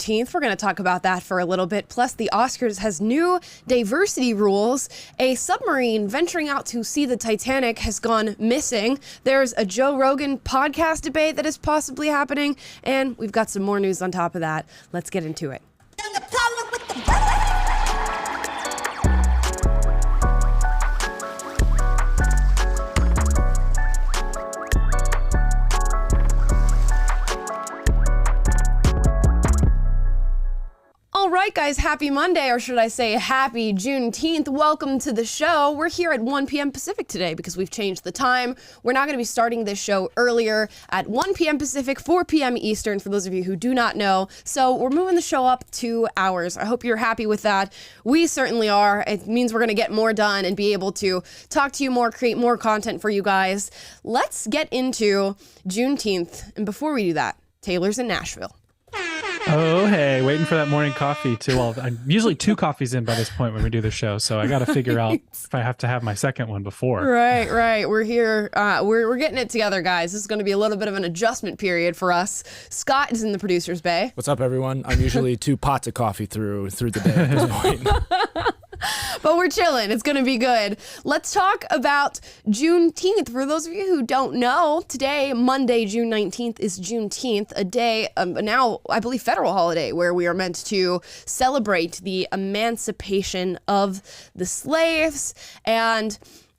Juneteenth. We're going to talk about that for a little bit. Plus, the Oscars has new diversity rules. A submarine venturing out to see the Titanic has gone missing. There's a Joe Rogan podcast debate that is possibly happening. And we've got some more news on top of that. Let's get into it. All right, guys, happy Monday, or should I say happy Juneteenth. Welcome to the show. We're here at 1 p.m. Pacific today because we've changed the time. We're not going to be starting this show earlier at 1 p.m. Pacific, 4 p.m. Eastern, for those of you who do not know. So we're moving the show up 2 hours. I hope you're happy with that. We certainly are. It means we're going to get more done and be able to talk to you more, create more content for you guys. Let's get into Juneteenth. And before we do that, Taylor's in Nashville. Oh, hey, waiting for that morning coffee too. Well, I'm usually 2 coffees in by this point when we do the show, so I got to figure out if I have to have my second one before. Right. We're here. We're getting it together, guys. This is going to be a little bit of an adjustment period for us. Scott is in the producer's bay. What's up, everyone? I'm usually 2 pots of coffee through the day at this point. But we're chilling. It's going to be good. Let's talk about Juneteenth. For those of you who don't know, today, Monday, June 19th, is Juneteenth, a day, now, I believe, federal holiday, where we are meant to celebrate the emancipation of the slaves. And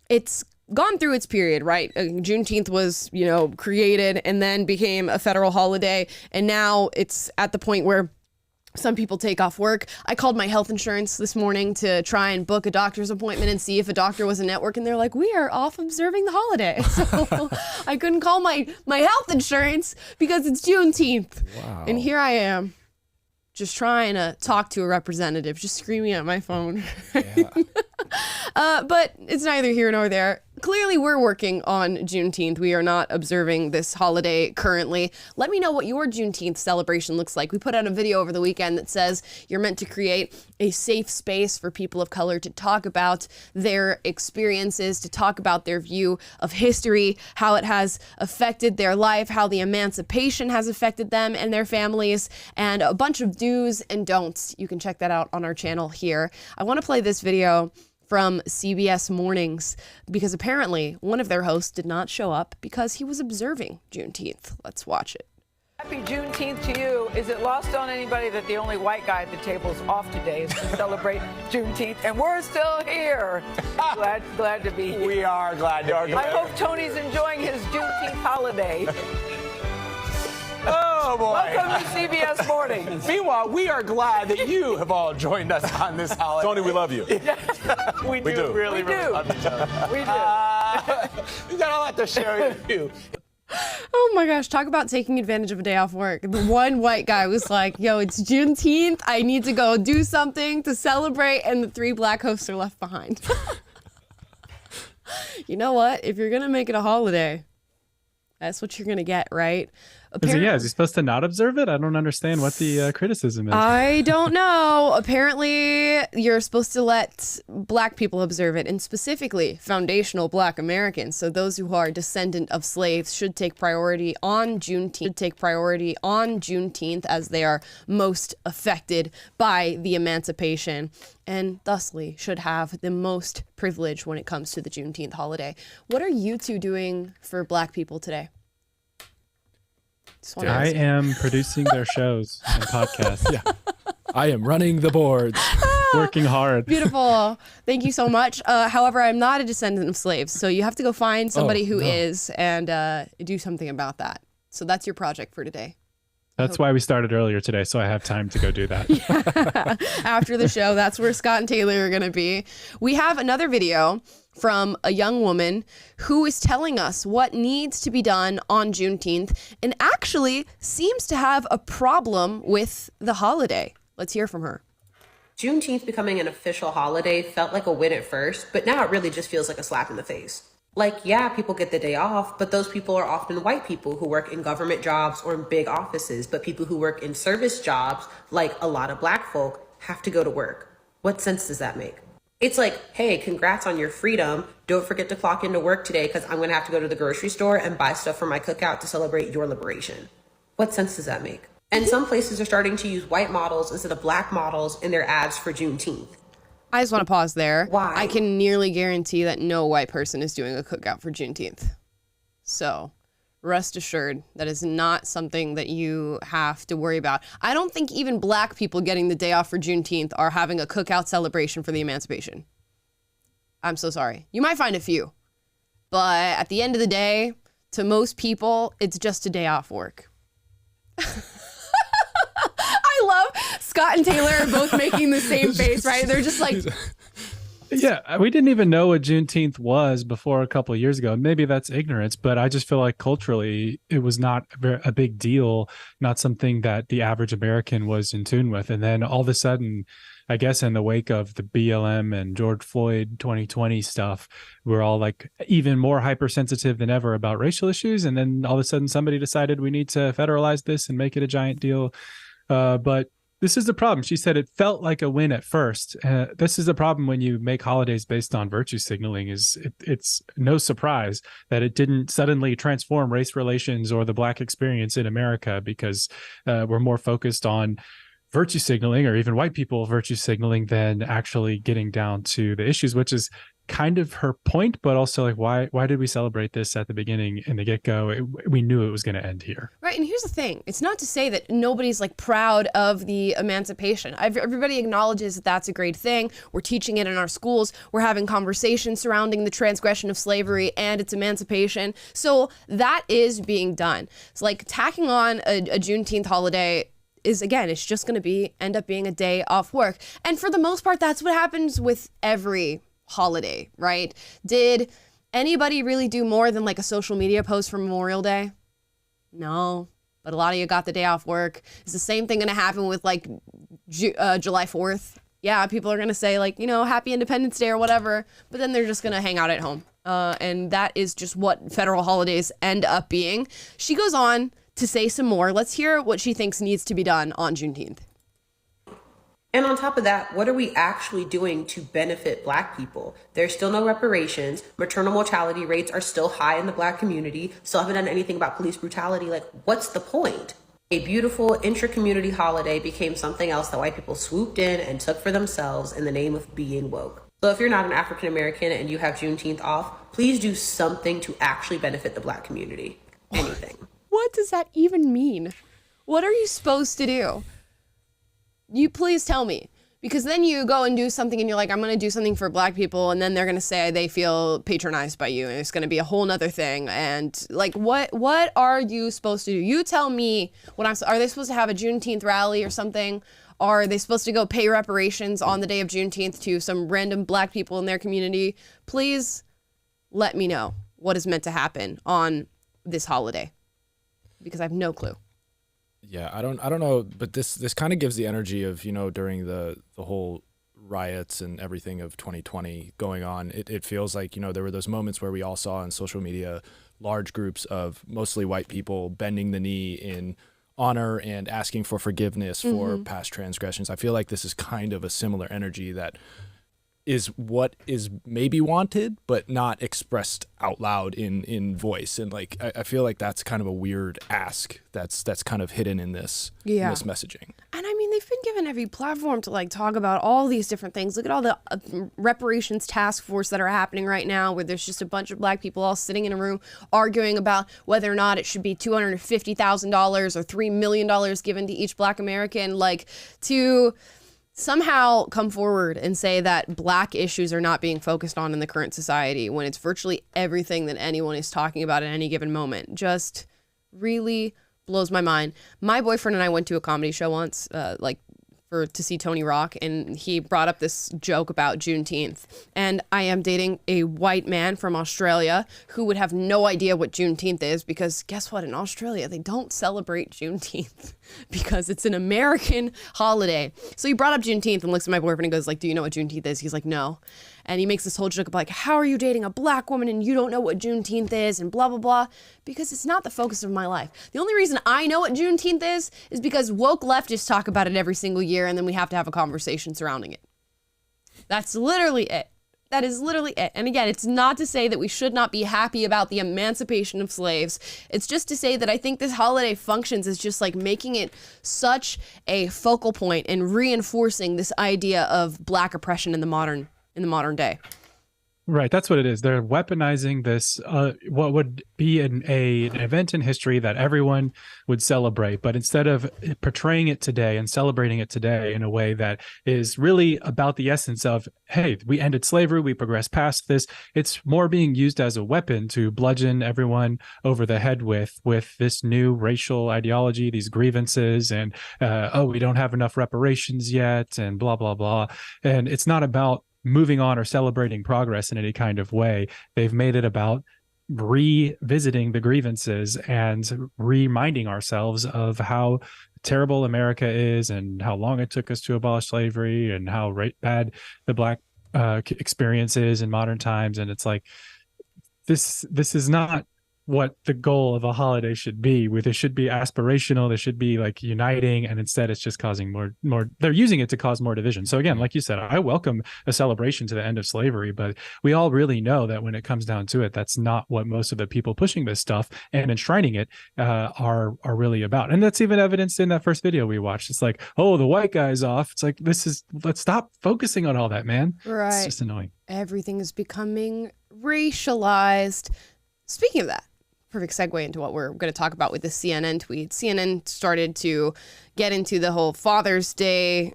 it's gone through its period, right? Juneteenth was, created and then became a federal holiday. And now it's at the point where some people take off work. I called my health insurance this morning to try and book a doctor's appointment and see if a doctor was in network, and they're like, we are off observing the holiday. So I couldn't call my health insurance because it's Juneteenth. Wow. And here I am, just trying to talk to a representative, just screaming at my phone. Yeah. But it's neither here nor there. Clearly, we're working on Juneteenth. We are not observing this holiday currently. Let me know what your Juneteenth celebration looks like. We put out a video over the weekend that says you're meant to create a safe space for people of color to talk about their experiences, to talk about their view of history, how it has affected their life, how the emancipation has affected them and their families, and a bunch of do's and don'ts. You can check that out on our channel here. I want to play this video from CBS Mornings because apparently one of their hosts did not show up because he was observing Juneteenth. Let's watch it. Happy Juneteenth to you. Is it lost on anybody that the only white guy at the table is off today is to celebrate Juneteenth, and we're still here? Glad to be here. We are glad to be here. I hope Tony's enjoying his Juneteenth holiday. Oh, boy. Welcome to CBS Mornings. Meanwhile, we are glad that you have all joined us on this holiday. Tony, we love you. we do. Really love each other. We do. We've got a lot to share with you. Oh my gosh, talk about taking advantage of a day off work. The one white guy was like, yo, it's Juneteenth. I need to go do something to celebrate. And the 3 black hosts are left behind. You know what? If you're going to make it a holiday, that's what you're going to get, right? Is he supposed to not observe it? I don't understand what the criticism is. I don't know. Apparently, you're supposed to let black people observe it, and specifically foundational black Americans. So those who are descendant of slaves should take priority on Juneteenth, as they are most affected by the emancipation, and thusly should have the most privilege when it comes to the Juneteenth holiday. What are you two doing for black people today? I am producing their shows and podcasts. Yeah. I am running the boards. Working hard. Beautiful. Thank you so much. However, I'm not a descendant of slaves, so you have to go find somebody who is and do something about that. So that's your project for today. That's why we started earlier today, so I have time to go do that. Yeah. After the show, that's where Scott and Taylor are going to be. We have another video from a young woman who is telling us what needs to be done on Juneteenth and actually seems to have a problem with the holiday. Let's hear from her. Juneteenth becoming an official holiday felt like a win at first, but now it really just feels like a slap in the face. Like, yeah, people get the day off, but those people are often white people who work in government jobs or in big offices, but people who work in service jobs, like a lot of black folk, have to go to work. What sense does that make? It's like, hey, congrats on your freedom. Don't forget to clock into work today because I'm going to have to go to the grocery store and buy stuff for my cookout to celebrate your liberation. What sense does that make? And some places are starting to use white models instead of black models in their ads for Juneteenth. I just want to pause there. Why? I can nearly guarantee that no white person is doing a cookout for Juneteenth. So rest assured that is not something that you have to worry about. I don't think even black people getting the day off for Juneteenth are having a cookout celebration for the emancipation. I'm so sorry. You might find a few. But at the end of the day, to most people, it's just a day off work. I love Scott and Taylor are both making the same face, right? They're just like... Yeah, we didn't even know what Juneteenth was before a couple of years ago. Maybe that's ignorance, but I just feel like culturally it was not a big deal, not something that the average American was in tune with. And then all of a sudden, I guess in the wake of the BLM and George Floyd 2020 stuff, we're all like even more hypersensitive than ever about racial issues. And then all of a sudden somebody decided we need to federalize this and make it a giant deal. But this is the problem. She said it felt like a win at first. This is the problem when you make holidays based on virtue signaling. It's no surprise that it didn't suddenly transform race relations or the Black experience in America, because we're more focused on virtue signaling, or even white people virtue signaling, than actually getting down to the issues, which is kind of her point, but also like, why did we celebrate this at the beginning in the get-go? We knew it was going to end here. Right, and here's the thing. It's not to say that nobody's like proud of the emancipation. Everybody acknowledges that that's a great thing. We're teaching it in our schools. We're having conversations surrounding the transgression of slavery and its emancipation. So that is being done. It's like tacking on a Juneteenth holiday is, again, it's just going to end up being a day off work. And for the most part, that's what happens with every holiday, right? Did anybody really do more than like a social media post for Memorial Day? No, but a lot of you got the day off work. Is the same thing going to happen with like July 4th? Yeah, people are going to say like, Happy Independence Day or whatever, but then they're just going to hang out at home. And that is just what federal holidays end up being. She goes on to say some more. Let's hear what she thinks needs to be done on Juneteenth. And on top of that, what are we actually doing to benefit Black people? There's still no reparations. Maternal mortality rates are still high in the Black community. Still haven't done anything about police brutality. Like, what's the point? A beautiful intra-community holiday became something else that white people swooped in and took for themselves in the name of being woke. So if you're not an African American and you have Juneteenth off, please do something to actually benefit the Black community. Anything. What does that even mean? What are you supposed to do? You please tell me, because then you go and do something and you're like, I'm going to do something for Black people. And then they're going to say they feel patronized by you and it's going to be a whole nother thing. And like, what are you supposed to do? You tell me are they supposed to have a Juneteenth rally or something? Are they supposed to go pay reparations on the day of Juneteenth to some random Black people in their community? Please let me know what is meant to happen on this holiday, because I have no clue. Yeah, I don't know, but this kind of gives the energy of, during the whole riots and everything of 2020 going on. It feels like, there were those moments where we all saw on social media large groups of mostly white people bending the knee in honor and asking for forgiveness for past transgressions. I feel like this is kind of a similar energy that is what is maybe wanted, but not expressed out loud in voice. And like, I feel like that's kind of a weird ask that's kind of hidden in this messaging. And I mean, they've been given every platform to like talk about all these different things. Look at all the reparations task force that are happening right now, where there's just a bunch of Black people all sitting in a room arguing about whether or not it should be $250,000 or $3 million given to each Black American, like to somehow come forward and say that Black issues are not being focused on in the current society when it's virtually everything that anyone is talking about at any given moment. Just really blows my mind. My boyfriend and I went to a comedy show once, to see Tony Rock, and he brought up this joke about Juneteenth. And I am dating a white man from Australia who would have no idea what Juneteenth is, because guess what? In Australia, they don't celebrate Juneteenth because it's an American holiday. So he brought up Juneteenth and looks at my boyfriend and goes like, do you know what Juneteenth is? He's like, no. And he makes this whole joke about like, how are you dating a Black woman and you don't know what Juneteenth is and blah, blah, blah. Because it's not the focus of my life. The only reason I know what Juneteenth is because woke leftists talk about it every single year, and then we have to have a conversation surrounding it. That's literally it. That is literally it. And again, it's not to say that we should not be happy about the emancipation of slaves. It's just to say that I think this holiday functions as just like making it such a focal point and reinforcing this idea of Black oppression in the modern day. Right, that's what it is. They're weaponizing this, what would be an event in history that everyone would celebrate, but instead of portraying it today and celebrating it today in a way that is really about the essence of, hey, we ended slavery, we progressed past this, it's more being used as a weapon to bludgeon everyone over the head with this new racial ideology, these grievances, and we don't have enough reparations yet, and blah, blah, blah. And it's not about moving on or celebrating progress in any kind of way. They've made it about revisiting the grievances and reminding ourselves of how terrible America is and how long it took us to abolish slavery and how bad the Black experience is in modern times. And it's like, this is not what the goal of a holiday should be. It should be aspirational. They should be like uniting, and instead it's just causing more. They're using it to cause more division. So again, like you said, I welcome a celebration to the end of slavery, but we all really know that when it comes down to it, that's not what most of the people pushing this stuff and enshrining it are really about. And that's even evidenced in that first video we watched. It's like, oh, the white guy's off. It's like, let's stop focusing on all that, man. Right. It's just annoying. Everything is becoming racialized. Speaking of that, perfect segue into what we're going to talk about with the CNN tweet. CNN started to get into the whole Father's Day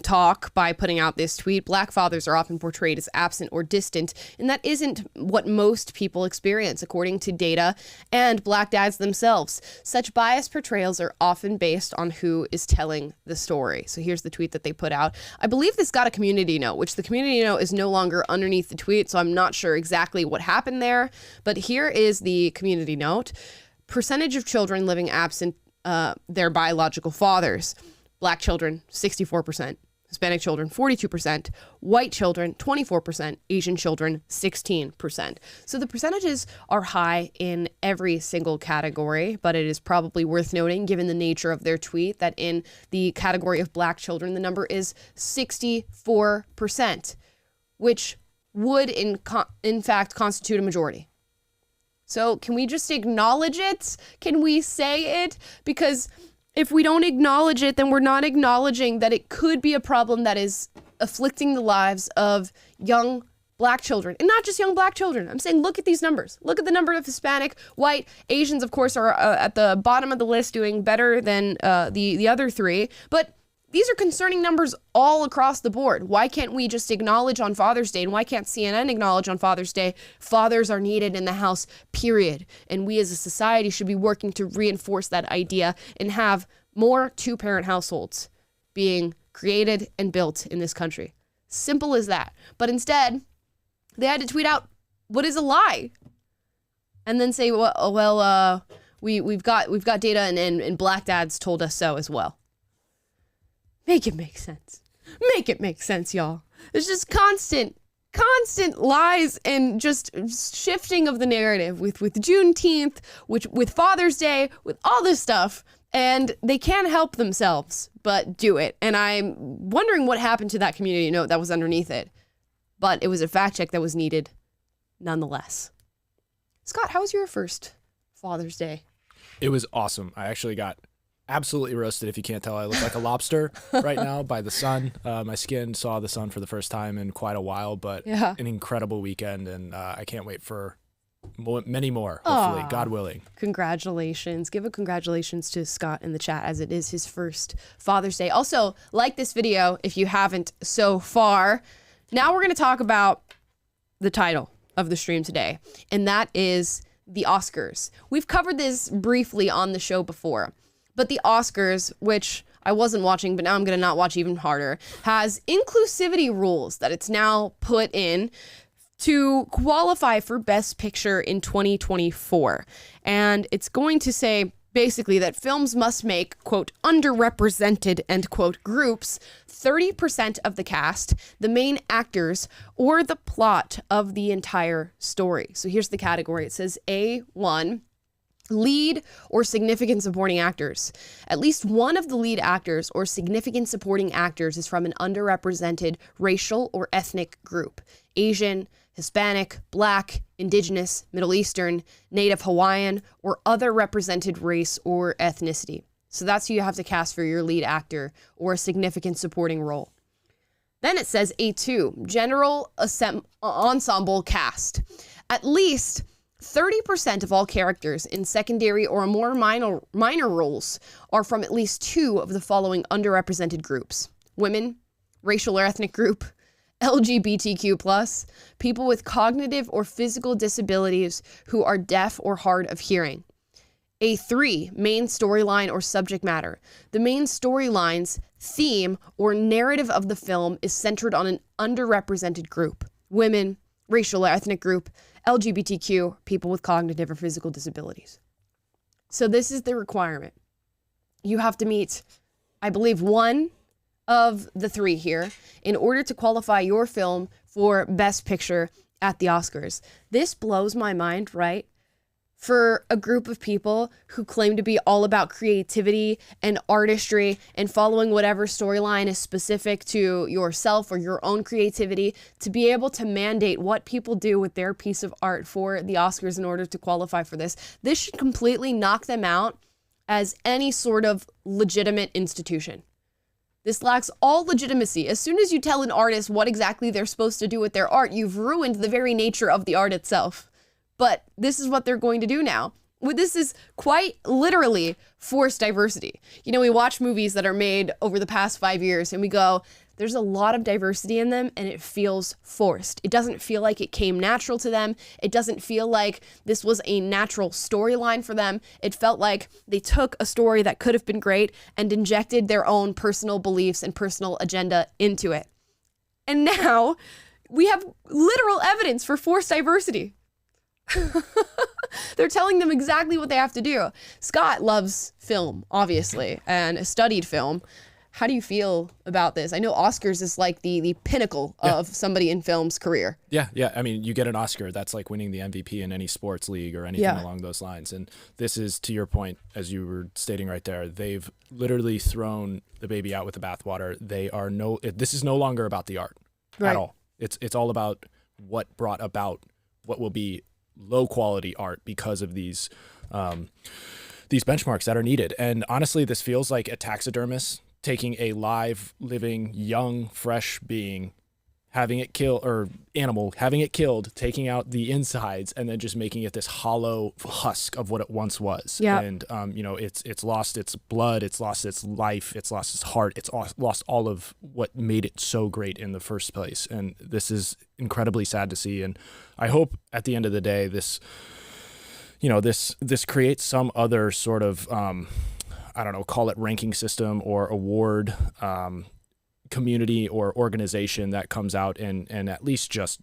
talk by putting out this tweet. Black fathers are often portrayed as absent or distant, and that isn't what most people experience, according to data and Black dads themselves. Such biased portrayals are often based on who is telling the story. So here's the tweet that they put out. I believe this got a community note, which the community note is no longer underneath the tweet, so I'm not sure exactly what happened there, but here is the community note. Percentage of children living absent their biological fathers. Black children, 64%. Hispanic children, 42%. White children, 24%. Asian children, 16%. So the percentages are high in every single category, but it is probably worth noting, given the nature of their tweet, that in the category of Black children, the number is 64%, which would in fact constitute a majority. So can we just acknowledge it? Can we say it? Because if we don't acknowledge it, then we're not acknowledging that it could be a problem that is afflicting the lives of young Black children. And not just young Black children. I'm saying, look at these numbers. Look at the number of Hispanic, white, Asians, of course, are at the bottom of the list, doing better than the other three. But these are concerning numbers all across the board. Why can't we just acknowledge on Father's Day, and why can't CNN acknowledge on Father's Day, fathers are needed in the house, period. And we as a society should be working to reinforce that idea and have more two-parent households being created and built in this country. Simple as that. But instead, they had to tweet out what is a lie, and then say, we've got data and Black dads told us so as well. Make it make sense. Make it make sense, y'all. There's just constant lies and just shifting of the narrative with Juneteenth, with Father's Day, with all this stuff. And they can't help themselves but do it. And I'm wondering what happened to that community note that was underneath it. But it was a fact check that was needed nonetheless. Scott, how was your first Father's Day? It was awesome. I actually got absolutely roasted. If you can't tell, I look like a lobster right now by the sun. My skin saw the sun for the first time in quite a while, but an incredible weekend, and I can't wait for many more, hopefully. God willing. Congratulations. Give a congratulations to Scott in the chat, as it is his first Father's Day. Also, like this video if you haven't so far. Now we're going to talk about the title of the stream today, and that is the Oscars. We've covered this briefly on the show before. But the Oscars, which I wasn't watching, but now I'm going to not watch even harder, has inclusivity rules that it's now put in to qualify for Best Picture in 2024. And it's going to say basically that films must make, quote, underrepresented, end quote, groups 30% of the cast, the main actors, or the plot of the entire story. So here's the category. It says A1. Lead or significant supporting actors. At least one of the lead actors or significant supporting actors is from an underrepresented racial or ethnic group. Asian, Hispanic, Black, Indigenous, Middle Eastern, Native Hawaiian, or other represented race or ethnicity. So that's who you have to cast for your lead actor or a significant supporting role. Then it says A2, general ensemble cast. At least 30% of all characters in secondary or more minor roles are from at least two of the following underrepresented groups: women, racial or ethnic group, LGBTQ+, people with cognitive or physical disabilities who are deaf or hard of hearing. A3, main storyline or subject matter. The main storyline's theme or narrative of the film is centered on an underrepresented group: women, racial or ethnic group, LGBTQ, people with cognitive or physical disabilities. So this is the requirement. You have to meet, I believe, one of the three here in order to qualify your film for Best Picture at the Oscars. This blows my mind, right? For a group of people who claim to be all about creativity and artistry and following whatever storyline is specific to yourself or your own creativity, to be able to mandate what people do with their piece of art for the Oscars in order to qualify for this. This should completely knock them out as any sort of legitimate institution. This lacks all legitimacy. As soon as you tell an artist what exactly they're supposed to do with their art, you've ruined the very nature of the art itself. But this is what they're going to do now. This is quite literally forced diversity. You know, we watch movies that are made over the past 5 years and we go, there's a lot of diversity in them and it feels forced. It doesn't feel like it came natural to them. It doesn't feel like this was a natural storyline for them. It felt like they took a story that could have been great and injected their own personal beliefs and personal agenda into it. And now we have literal evidence for forced diversity. They're telling them exactly what they have to do. Scott loves film, obviously, and studied film. How do you feel about this? I know Oscars is like the pinnacle of somebody in film's career. Yeah. I mean, you get an Oscar, that's like winning the MVP in any sports league or anything along those lines. And this is, to your point, as you were stating right there, they've literally thrown the baby out with the bathwater. This is no longer about the art at all. It's all about what brought about what will be low quality art because of these benchmarks that are needed. And honestly, this feels like a taxidermist taking a live, living, young, fresh being, having it killed, taking out the insides, and then just making it this hollow husk of what it once was. Yeah. And it's lost its blood, it's lost its life, it's lost its heart, it's lost all of what made it so great in the first place. And this is incredibly sad to see. And I hope at the end of the day, this creates some other sort of call it ranking system or award community or organization that comes out and at least just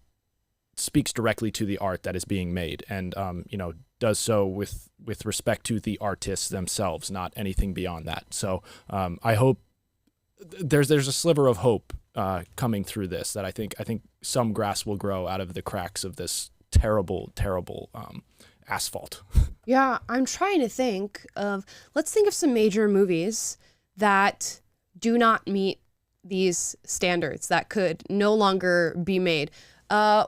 speaks directly to the art that is being made and does so with respect to the artists themselves, not anything beyond that. So I hope there's a sliver of hope coming through this, that I think some grass will grow out of the cracks of this terrible asphalt. Yeah, I'm trying to think of, let's think of some major movies that do not meet these standards, that could no longer be made.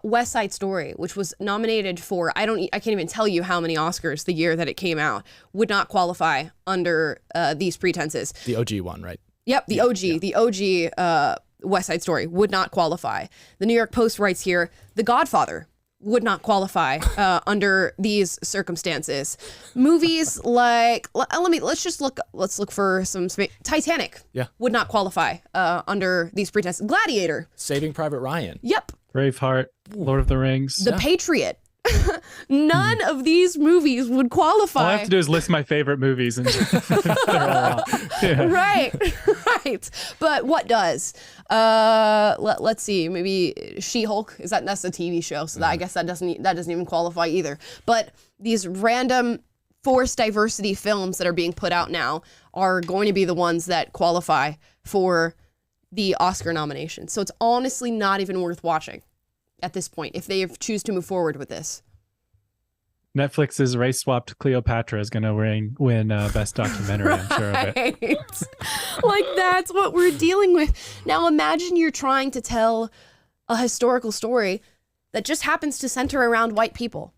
West Side Story, which was nominated for, I can't even tell you how many Oscars the year that it came out, would not qualify under these pretenses. The OG one, right? Yep, the OG West Side Story would not qualify. The New York Post writes here, The Godfather would not qualify under these circumstances. Movies like, let's look for some Titanic. Would not qualify under these pretenses. Gladiator. Saving Private Ryan. Yep. Braveheart, Lord of the Rings. The Patriot. None of these movies would qualify. All I have to do is list my favorite movies and they're all out. Yeah. Right. But what does? Let's see. Maybe She-Hulk. That's a TV show, so I guess that doesn't even qualify either. But these random forced diversity films that are being put out now are going to be the ones that qualify for the Oscar nomination. So it's honestly not even worth watching at this point if they choose to move forward with this. Netflix's race swapped Cleopatra is going to win best documentary. I'm sure of it. Right? Like, that's what we're dealing with. Now imagine you're trying to tell a historical story that just happens to center around white people,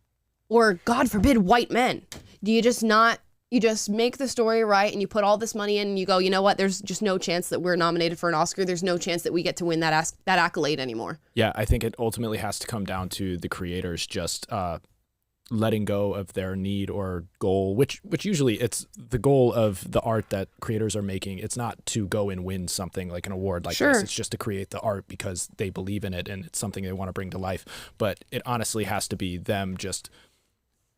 or God forbid, white men. Do you just not, you just make the story right and you put all this money in and you go, you know what, there's just no chance that we're nominated for an Oscar. There's no chance that we get to win that accolade anymore. Yeah, I think it ultimately has to come down to the creators just letting go of their need or goal, which usually it's the goal of the art that creators are making. It's not to go and win something like an award like this. It's just to create the art because they believe in it and it's something they want to bring to life. But it honestly has to be them just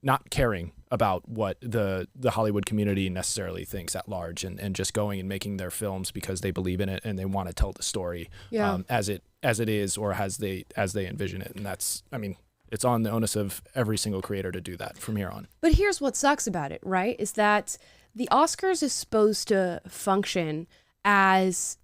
not caring about what the Hollywood community necessarily thinks at large, and just going and making their films because they believe in it and they want to tell the story as it is, or as they envision it. And that's, I mean, it's on the onus of every single creator to do that from here on. But here's what sucks about it, right? Is that the Oscars is supposed to function as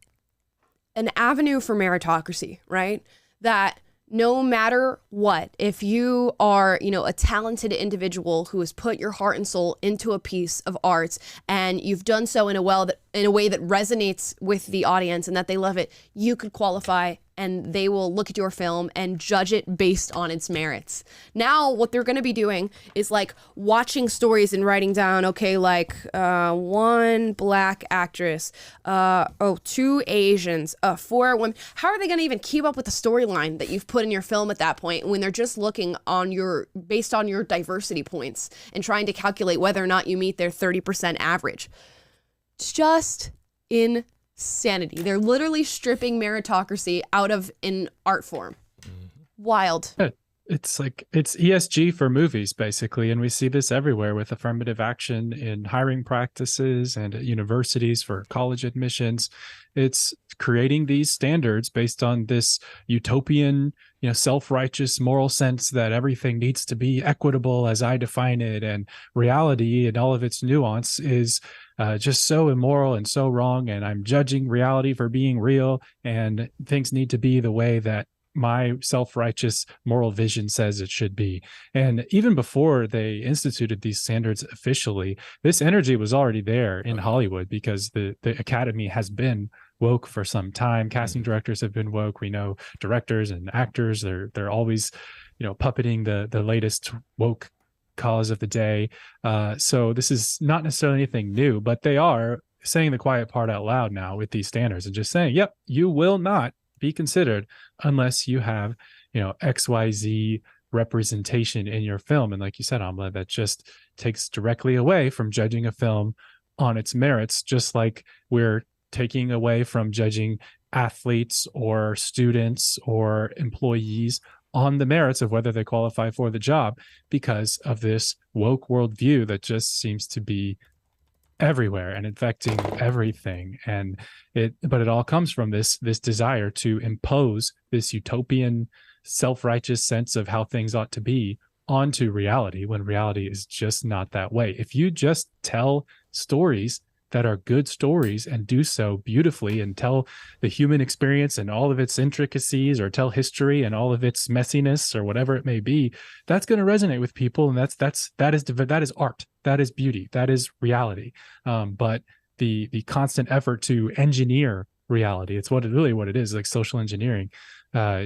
an avenue for meritocracy, right? That no matter what, if you are, a talented individual who has put your heart and soul into a piece of art and you've done so in a way that resonates with the audience and that they love it, you could qualify and they will look at your film and judge it based on its merits. Now, what they're going to be doing is like watching stories and writing down, okay, like one black actress, 2 Asians, 4 women. How are they going to even keep up with the storyline that you've put in your film at that point when they're just looking based on your diversity points and trying to calculate whether or not you meet their 30% average? It's just insanity. They're literally stripping meritocracy out of an art form. Wild. It's ESG for movies, basically. And we see this everywhere with affirmative action in hiring practices and at universities for college admissions. It's creating these standards based on this utopian, self-righteous moral sense that everything needs to be equitable as I define it. And reality and all of its nuance is just so immoral and so wrong. And I'm judging reality for being real. And things need to be the way that my self-righteous moral vision says it should be. And even before they instituted these standards officially, this energy was already there in Hollywood because the Academy has been woke for some time. Casting directors have been woke. We know directors and actors, they're always, puppeting the latest woke cause of the day. So this is not necessarily anything new, but they are saying the quiet part out loud now with these standards and just saying, yep, you will not be considered unless you have, XYZ representation in your film. And like you said, Amla, that just takes directly away from judging a film on its merits, just like we're taking away from judging athletes or students or employees on the merits of whether they qualify for the job because of this woke worldview that just seems to be everywhere and infecting everything. But it all comes from this desire to impose this utopian, self-righteous sense of how things ought to be onto reality when reality is just not that way. If you just tell stories that are good stories and do so beautifully and tell the human experience and all of its intricacies, or tell history and all of its messiness or whatever it may be, that's going to resonate with people. And that is art. That is beauty. That is reality. But the constant effort to engineer reality, it's what it is, like social engineering,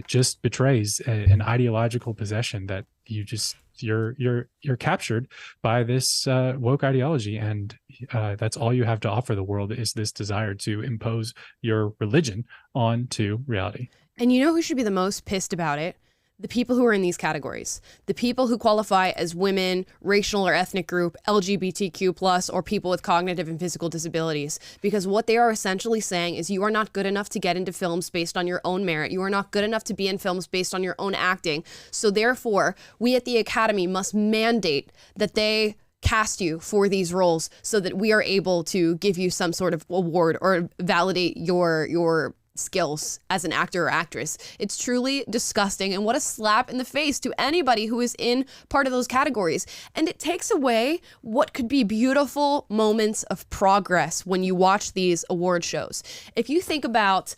just betrays an ideological possession that you're captured by this woke ideology, and that's all you have to offer the world is this desire to impose your religion onto reality. And you know who should be the most pissed about it? The people who are in these categories, the people who qualify as women, racial or ethnic group, LGBTQ+, or people with cognitive and physical disabilities. Because what they are essentially saying is you are not good enough to get into films based on your own merit. You are not good enough to be in films based on your own acting. So therefore, we at the Academy must mandate that they cast you for these roles so that we are able to give you some sort of award or validate your skills as an actor or actress. It's truly disgusting, and what a slap in the face to anybody who is in part of those categories. And it takes away what could be beautiful moments of progress when you watch these award shows. If you think about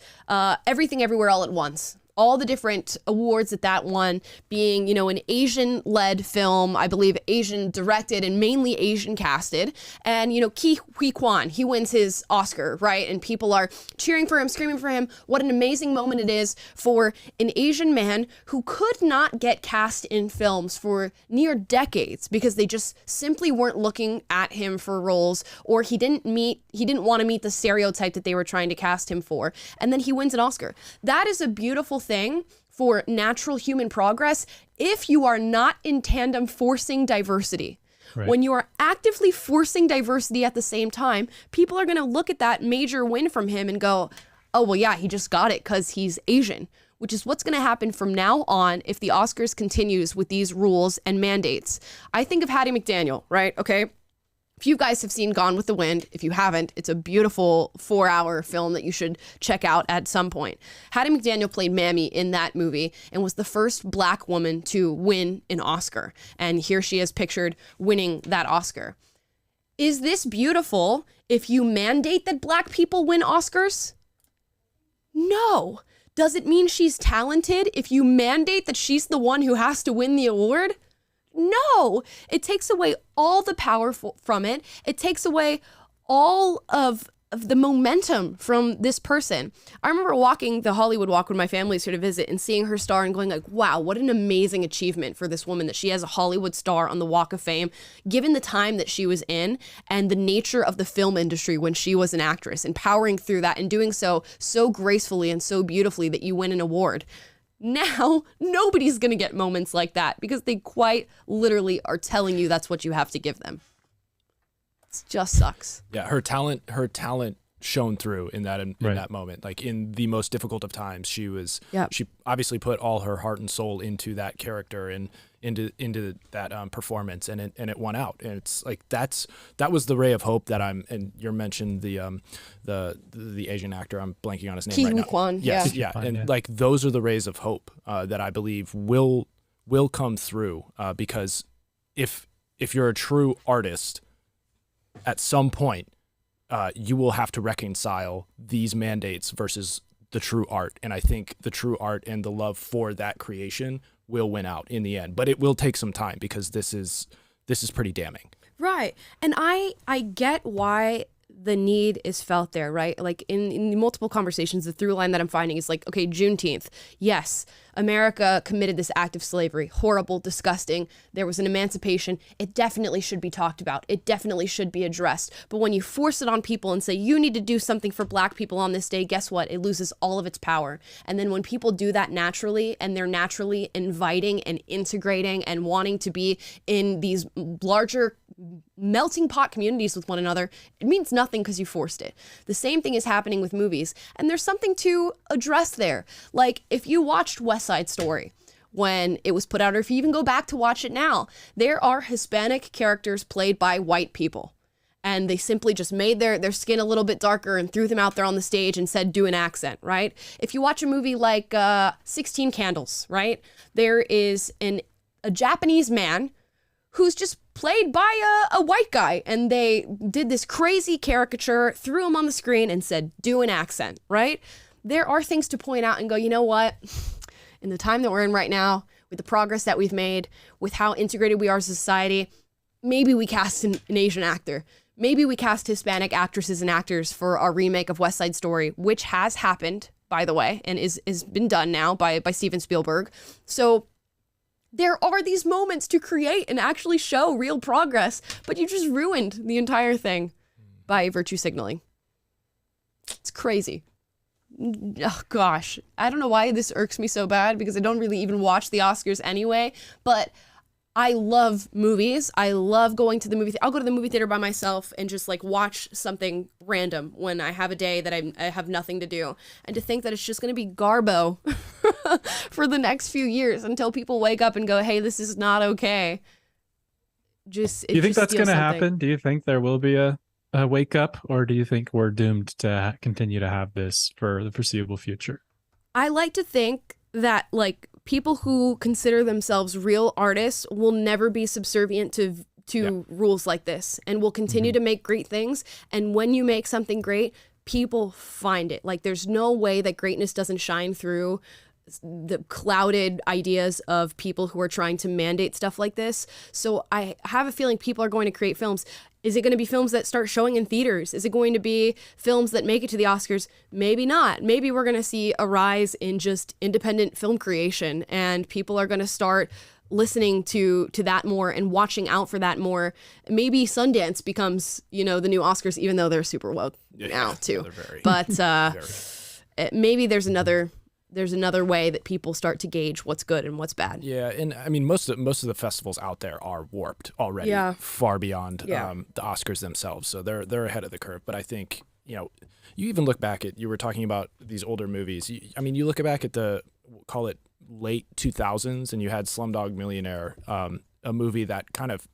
Everything Everywhere All at Once, all the different awards that won, being, you know, an Asian-led film, I believe Asian directed and mainly Asian casted. And, you know, Ke Huy Quan, he wins his Oscar, right? And people are cheering for him, screaming for him. What an amazing moment it is for an Asian man who could not get cast in films for near decades because they just simply weren't looking at him for roles, or he didn't want to meet the stereotype that they were trying to cast him for. And then he wins an Oscar. That is a beautiful thing for natural human progress if you are not in tandem forcing diversity. Right. When you are actively forcing diversity at the same time, people are going to look at that major win from him and go, oh, well, yeah, he just got it because he's Asian, which is what's going to happen from now on if the Oscars continues with these rules and mandates. I think of Hattie McDaniel, right? Okay. If you guys have seen Gone with the Wind, if you haven't, it's a beautiful 4-hour film that you should check out at some point. Hattie McDaniel played Mammy in that movie and was the first Black woman to win an Oscar. And here she is pictured winning that Oscar. Is this beautiful if you mandate that Black people win Oscars? No. Does it mean she's talented if you mandate that she's the one who has to win the award? No, it takes away all the power from it. It takes away all of the momentum from this person. I remember walking the Hollywood Walk when my family was here to visit and seeing her star and going like, wow, what an amazing achievement for this woman that she has a Hollywood star on the Walk of Fame, given the time that she was in and the nature of the film industry when she was an actress, and powering through that and doing so gracefully and so beautifully that you win an award. Now, nobody's going to get moments like that because they quite literally are telling you that's what you have to give them. It just sucks. Yeah, her talent shone through in that moment. Like in the most difficult of times, she obviously put all her heart and soul into that character and into that performance, and it won out. And it's like that was the ray of hope that and you mentioned the Asian actor, I'm blanking on his name right now. Kwan, yes, yeah. And like those are the rays of hope that I believe will come through because if you're a true artist, at some point you will have to reconcile these mandates versus the true art. And I think the true art and the love for that creation will win out in the end. But it will take some time because this is pretty damning. Right. And I get why the need is felt there, right? Like in multiple conversations, the through line that I'm finding is like, okay, Juneteenth. Yes, America committed this act of slavery. Horrible, disgusting. There was an emancipation. It definitely should be talked about. It definitely should be addressed. But when you force it on people and say, you need to do something for Black people on this day, guess what? It loses all of its power. And then when people do that naturally, and they're naturally inviting and integrating and wanting to be in these larger melting pot communities with one another, it means nothing because you forced it. The same thing is happening with movies. And there's something to address there. Like if you watched West Side Story when it was put out, or if you even go back to watch it now, there are Hispanic characters played by white people. And they simply just made their skin a little bit darker and threw them out there on the stage and said, do an accent, right? If you watch a movie like 16 Candles, right? There is a Japanese man who's just played by a white guy, and they did this crazy caricature, threw him on the screen and said, do an accent, right? There are things to point out and go, you know what? In the time that we're in right now, with the progress that we've made, with how integrated we are as a society, maybe we cast an Asian actor. Maybe we cast Hispanic actresses and actors for our remake of West Side Story, which has happened, by the way, and is been done now by Steven Spielberg. So there are these moments to create and actually show real progress, but you just ruined the entire thing by virtue signaling. It's crazy. Oh gosh, I don't know why this irks me so bad because I don't really even watch the Oscars anyway, but I love movies. I love going to the movie. I'll go to the movie theater by myself and just like watch something random when I have a day that I have nothing to do. And to think that it's just going to be garbo for the next few years until people wake up and go, hey, this is not okay. Do you think that's going to happen? Do you think there will be a wake up, or do you think we're doomed to continue to have this for the foreseeable future? I like to think that like people who consider themselves real artists will never be subservient to rules like this, and will continue to make great things. And when you make something great, people find it. Like there's no way that greatness doesn't shine through the clouded ideas of people who are trying to mandate stuff like this. So I have a feeling people are going to create films. Is it going to be films that start showing in theaters? Is it going to be films that make it to the Oscars? Maybe not. Maybe we're going to see a rise in just independent film creation, and people are going to start listening to that more and watching out for that more. Maybe Sundance becomes, the new Oscars, even though they're super woke now too. But maybe there's another way that people start to gauge what's good and what's bad. Yeah, and I mean most of the festivals out there are warped already, far beyond the Oscars themselves. So they're ahead of the curve. But I think you even look back at, you were talking about these older movies. You look back at call it late 2000s, and you had Slumdog Millionaire, a movie that kind of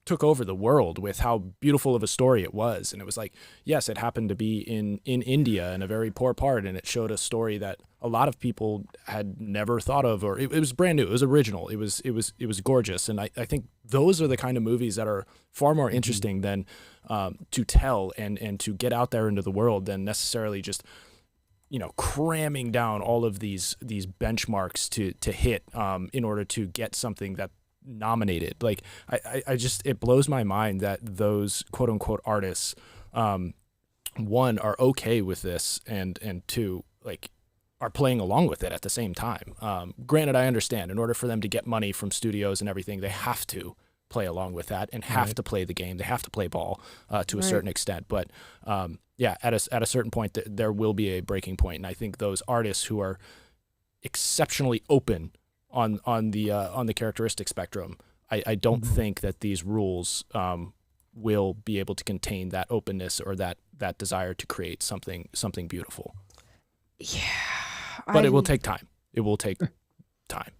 took over the world with how beautiful of a story it was. And it was like, yes, it happened to be in India in a very poor part, and it showed a story that a lot of people had never thought of, or it was brand new, it was original, it was gorgeous. And I think those are the kind of movies that are far more interesting than to tell and to get out there into the world than necessarily just cramming down all of these benchmarks to hit in order to get something that nominated. Like I just, it blows my mind that those quote unquote artists, one, are okay with this, and two, like, are playing along with it at the same time. Granted, I understand, in order for them to get money from studios and everything, they have to play along with that and have to play the game. They have to play ball to a certain extent. But at a certain point, there will be a breaking point. And I think those artists who are exceptionally open on the characteristic spectrum, I don't think that these rules will be able to contain that openness or that desire to create something beautiful. Yeah. But it will take time. It will take time.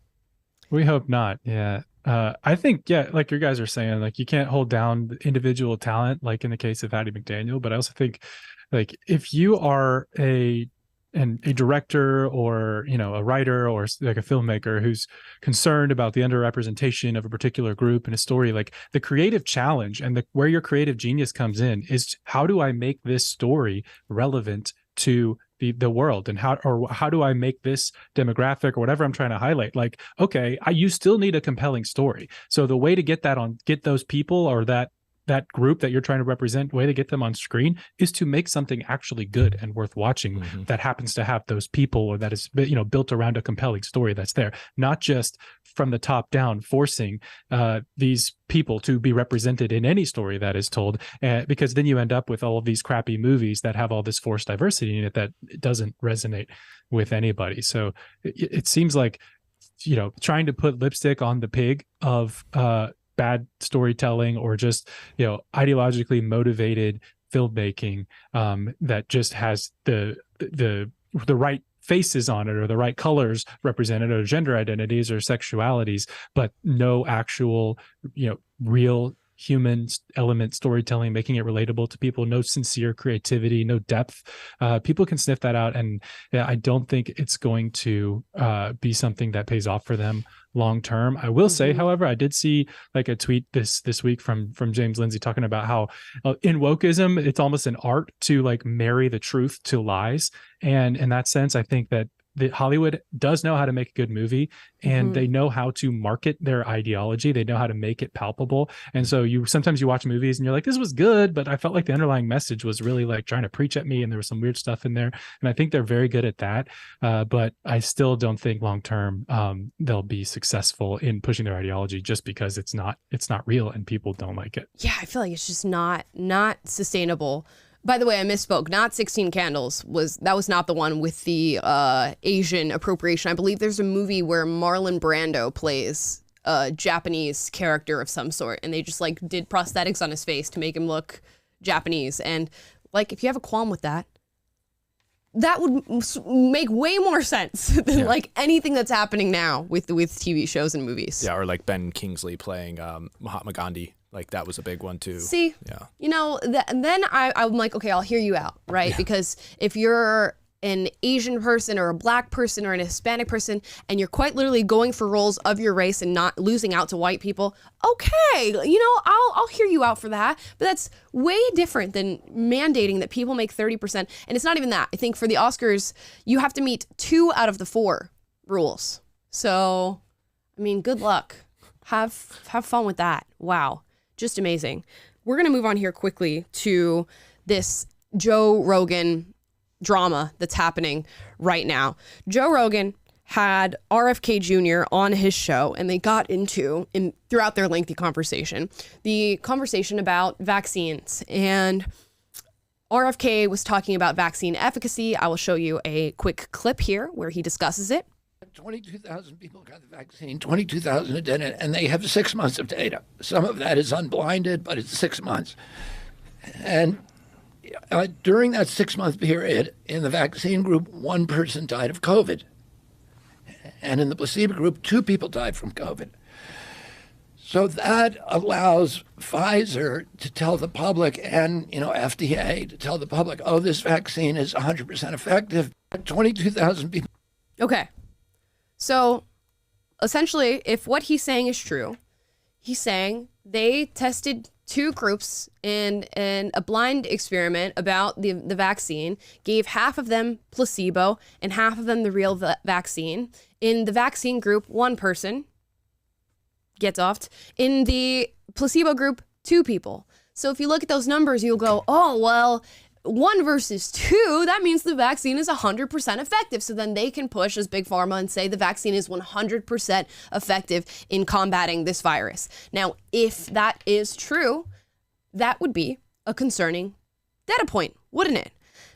We hope not. Yeah. I think, like you guys are saying, like, you can't hold down individual talent, like in the case of Hattie McDaniel. But I also think, like, if you are a director or, a writer or like a filmmaker who's concerned about the underrepresentation of a particular group in a story, like, the creative challenge and where your creative genius comes in is, how do I make this story relevant to the world, and how do I make this demographic or whatever I'm trying to highlight? Like, okay, you still need a compelling story. So the way to get those people or that group that you're trying to represent, way to get them on screen is to make something actually good and worth watching that happens to have those people, or that is, built around a compelling story that's there, not just from the top down forcing these people to be represented in any story that is told, because then you end up with all of these crappy movies that have all this forced diversity in it that doesn't resonate with anybody. So it seems like, trying to put lipstick on the pig of bad storytelling, or just ideologically motivated filmmaking that just has the right faces on it, or the right colors represented, or gender identities or sexualities, but no actual real human element storytelling, making it relatable to people, no sincere creativity, no depth. People can sniff that out, and I don't think it's going to be something that pays off for them long term. I will say, however, I did see like a tweet this week from James Lindsay talking about how in wokeism, it's almost an art to like marry the truth to lies. And in that sense, I think that Hollywood does know how to make a good movie, and they know how to market their ideology. They know how to make it palpable. And so sometimes you watch movies and you're like, this was good, but I felt like the underlying message was really like trying to preach at me, and there was some weird stuff in there. And I think they're very good at that. But I still don't think long term they'll be successful in pushing their ideology, just because it's not real and people don't like it. Yeah, I feel like it's just not sustainable. By the way, I misspoke. Not 16 Candles was not the one with the Asian appropriation. I believe there's a movie where Marlon Brando plays a Japanese character of some sort, and they just like did prosthetics on his face to make him look Japanese. And like, if you have a qualm with that, that would make way more sense than like anything that's happening now with TV shows and movies. Yeah, or like Ben Kingsley playing Mahatma Gandhi. Like, that was a big one too. See, then I'm like, okay, I'll hear you out, right? Yeah. Because if you're an Asian person or a black person or an Hispanic person, and you're quite literally going for roles of your race and not losing out to white people, okay, I'll hear you out for that. But that's way different than mandating that people make 30%. And it's not even that. I think for the Oscars, you have to meet 2 out of the 4 rules. So, I mean, good luck. Have fun with that. Wow. Just amazing. We're going to move on here quickly to this Joe Rogan drama that's happening right now. Joe Rogan had RFK Jr. on his show, and they got into, throughout their lengthy conversation, the conversation about vaccines. And RFK was talking about vaccine efficacy. I will show you a quick clip here where he discusses it. 22,000 people got the vaccine, 22,000 didn't, and they have 6 months of data. Some of that is unblinded, but it's 6 months. And during that 6-month period, in the vaccine group, 1 person died of COVID. And in the placebo group, 2 people died from COVID. So that allows Pfizer to tell the public and, FDA to tell the public, oh, this vaccine is 100% effective. 22,000 people. Okay. So essentially, if what he's saying is true, he's saying they tested 2 groups in a blind experiment about the vaccine, gave half of them placebo and half of them the real vaccine. In the vaccine group, 1 person gets offed. In the placebo group, 2 people. So if you look at those numbers, you'll go, oh, well, 1 versus 2, that means the vaccine is 100% effective. So then they can push as Big Pharma and say the vaccine is 100% effective in combating this virus. Now, if that is true, that would be a concerning data point, wouldn't it?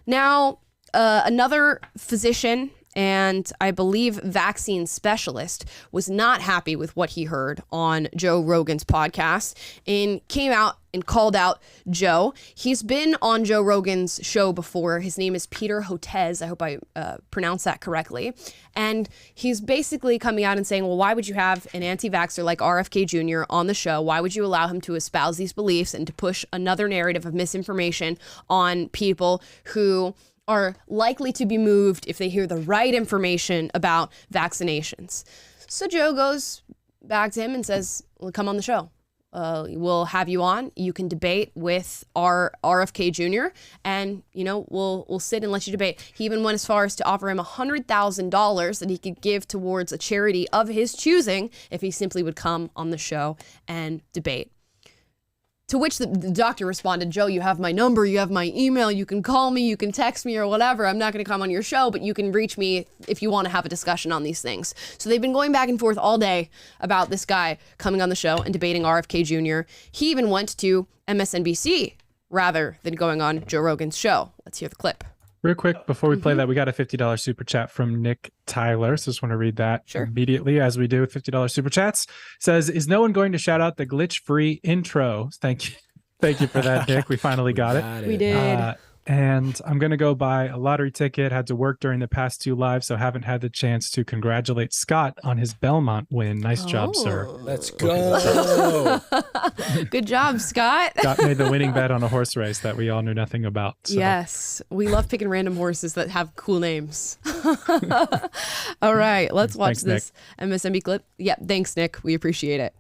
Now, another physician and I believe vaccine specialist was not happy with what he heard on Joe Rogan's podcast and came out and called out Joe. He's been on Joe Rogan's show before. His name is Peter Hotez. I hope I pronounced that correctly. And he's basically coming out and saying, well, why would you have an anti-vaxxer like RFK Jr. on the show? Why would you allow him to espouse these beliefs and to push another narrative of misinformation on people who are likely to be moved if they hear the right information about vaccinations? So Joe goes back to him and says, well, come on the show. We'll have you on. You can debate with our RFK Jr. and, we'll sit and let you debate. He even went as far as to offer him $100,000 that he could give towards a charity of his choosing if he simply would come on the show and debate. To which the doctor responded, Joe, you have my number, you have my email, you can call me, you can text me or whatever. I'm not going to come on your show, but you can reach me if you want to have a discussion on these things. So they've been going back and forth all day about this guy coming on the show and debating RFK Jr. He even went to MSNBC rather than going on Joe Rogan's show. Let's hear the clip. Real quick, before we play that, we got a $50 super chat from Nick Tyler. So just want to read that immediately as we do with $50 super chats. Says, is no one going to shout out the glitch-free intro? Thank you. Thank you for that, Nick. We finally got it. We did. And I'm going to go buy a lottery ticket. Had to work during the past 2 lives, so haven't had the chance to congratulate Scott on his Belmont win. Nice job, sir. Let's go. Good job, Scott. Scott made the winning bet on a horse race that we all knew nothing about. So. Yes. We love picking random horses that have cool names. All right. Let's watch this MSNBC clip. Yeah. Thanks, Nick. We appreciate it.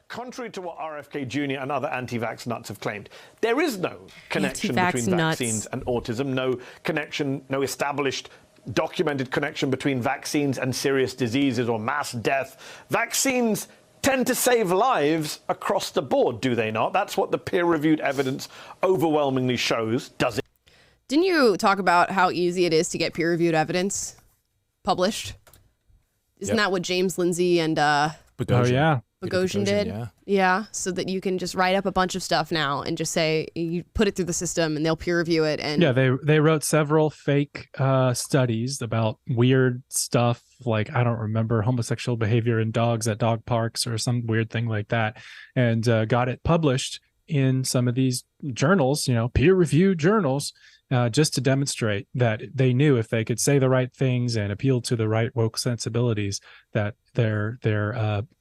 Contrary to what RFK Jr. and other anti-vax nuts have claimed, there is no connection between vaccines and autism, no connection, no established documented connection between vaccines and serious diseases or mass death. Vaccines tend to save lives across the board, do they not? That's what the peer-reviewed evidence overwhelmingly shows, does it? Didn't you talk about how easy it is to get peer-reviewed evidence published? Isn't that what James Lindsay and Boghossian did? Yeah, so that you can just write up a bunch of stuff now and just say, you put it through the system and they'll peer review it. And yeah, they wrote several fake studies about weird stuff, like, I don't remember, homosexual behavior in dogs at dog parks or some weird thing like that, and got it published in some of these journals, peer-reviewed journals, just to demonstrate that they knew if they could say the right things and appeal to the right woke sensibilities, that their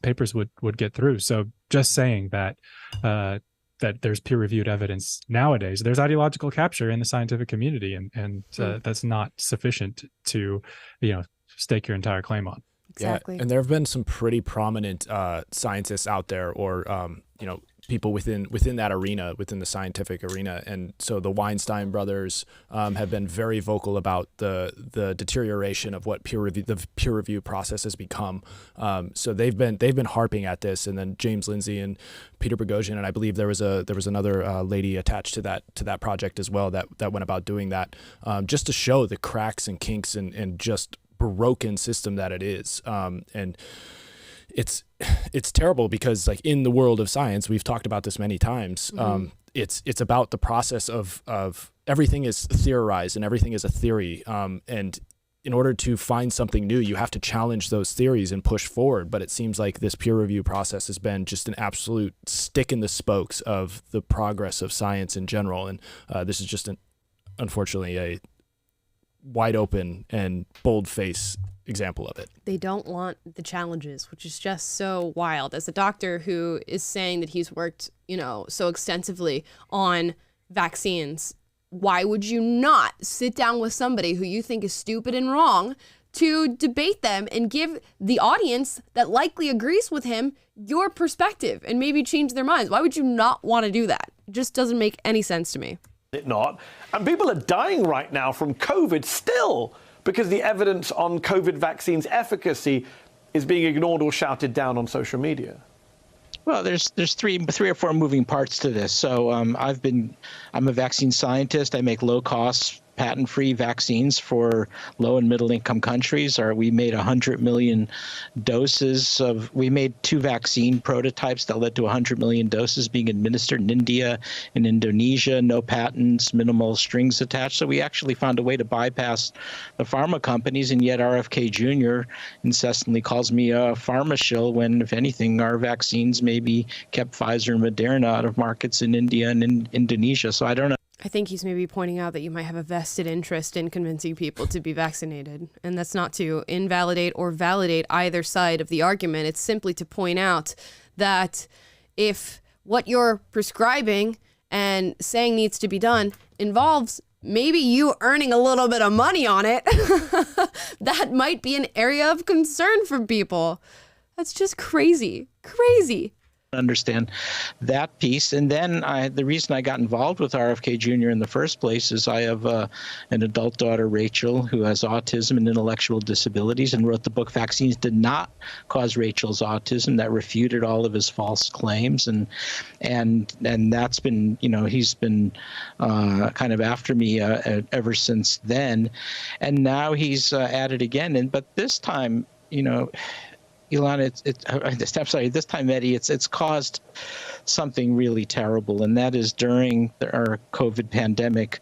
papers would get through. So just saying that that there's peer-reviewed evidence nowadays. There's ideological capture in the scientific community, and that's not sufficient to, stake your entire claim on. Exactly. Yeah, and there have been some pretty prominent scientists out there, or people within that arena, within the scientific arena, and so the Weinstein brothers have been very vocal about the deterioration of what the peer review process has become. So they've been harping at this, and then James Lindsay and Peter Boghossian, and I believe there was another lady attached to that project as well that went about doing that, just to show the cracks and kinks and just broken system that it is. And it's terrible because, like, in the world of science, we've talked about this many times. It's about the process of everything is theorized and everything is a theory. And in order to find something new, you have to challenge those theories and push forward. But it seems like this peer review process has been just an absolute stick in the spokes of the progress of science in general. And this is just unfortunately a wide open and bold face example of it. They don't want the challenges, which is just so wild. As a doctor who is saying that he's worked, so extensively on vaccines, why would you not sit down with somebody who you think is stupid and wrong to debate them and give the audience that likely agrees with him your perspective and maybe change their minds? Why would you not want to do that? It just doesn't make any sense to me. It not. And people are dying right now from COVID still, because the evidence on COVID vaccines efficacy is being ignored or shouted down on social media. Well, there's three or four moving parts to this. So I'm a vaccine scientist. I make low-cost, patent-free vaccines for low and middle-income countries. We made 100 million doses we made 2 vaccine prototypes that led to 100 million doses being administered in India and Indonesia. No patents, minimal strings attached. So we actually found a way to bypass the pharma companies, and yet RFK Jr. incessantly calls me a pharma shill when, if anything, our vaccines maybe kept Pfizer and Moderna out of markets in India and in Indonesia. So I don't know. I think he's maybe pointing out that you might have a vested interest in convincing people to be vaccinated. And that's not to invalidate or validate either side of the argument. It's simply to point out that if what you're prescribing and saying needs to be done involves maybe you earning a little bit of money on it, that might be an area of concern for people. That's just crazy. Crazy. Understand that piece. And then the reason I got involved with RFK Jr. in the first place is I have an adult daughter, Rachel, who has autism and intellectual disabilities, and wrote the book Vaccines Did Not Cause Rachel's Autism, that refuted all of his false claims. And that's been, he's been kind of after me ever since then. And now he's at it again. But this time, Elon, this time, Eddie, it's caused something really terrible, and that is during our COVID pandemic.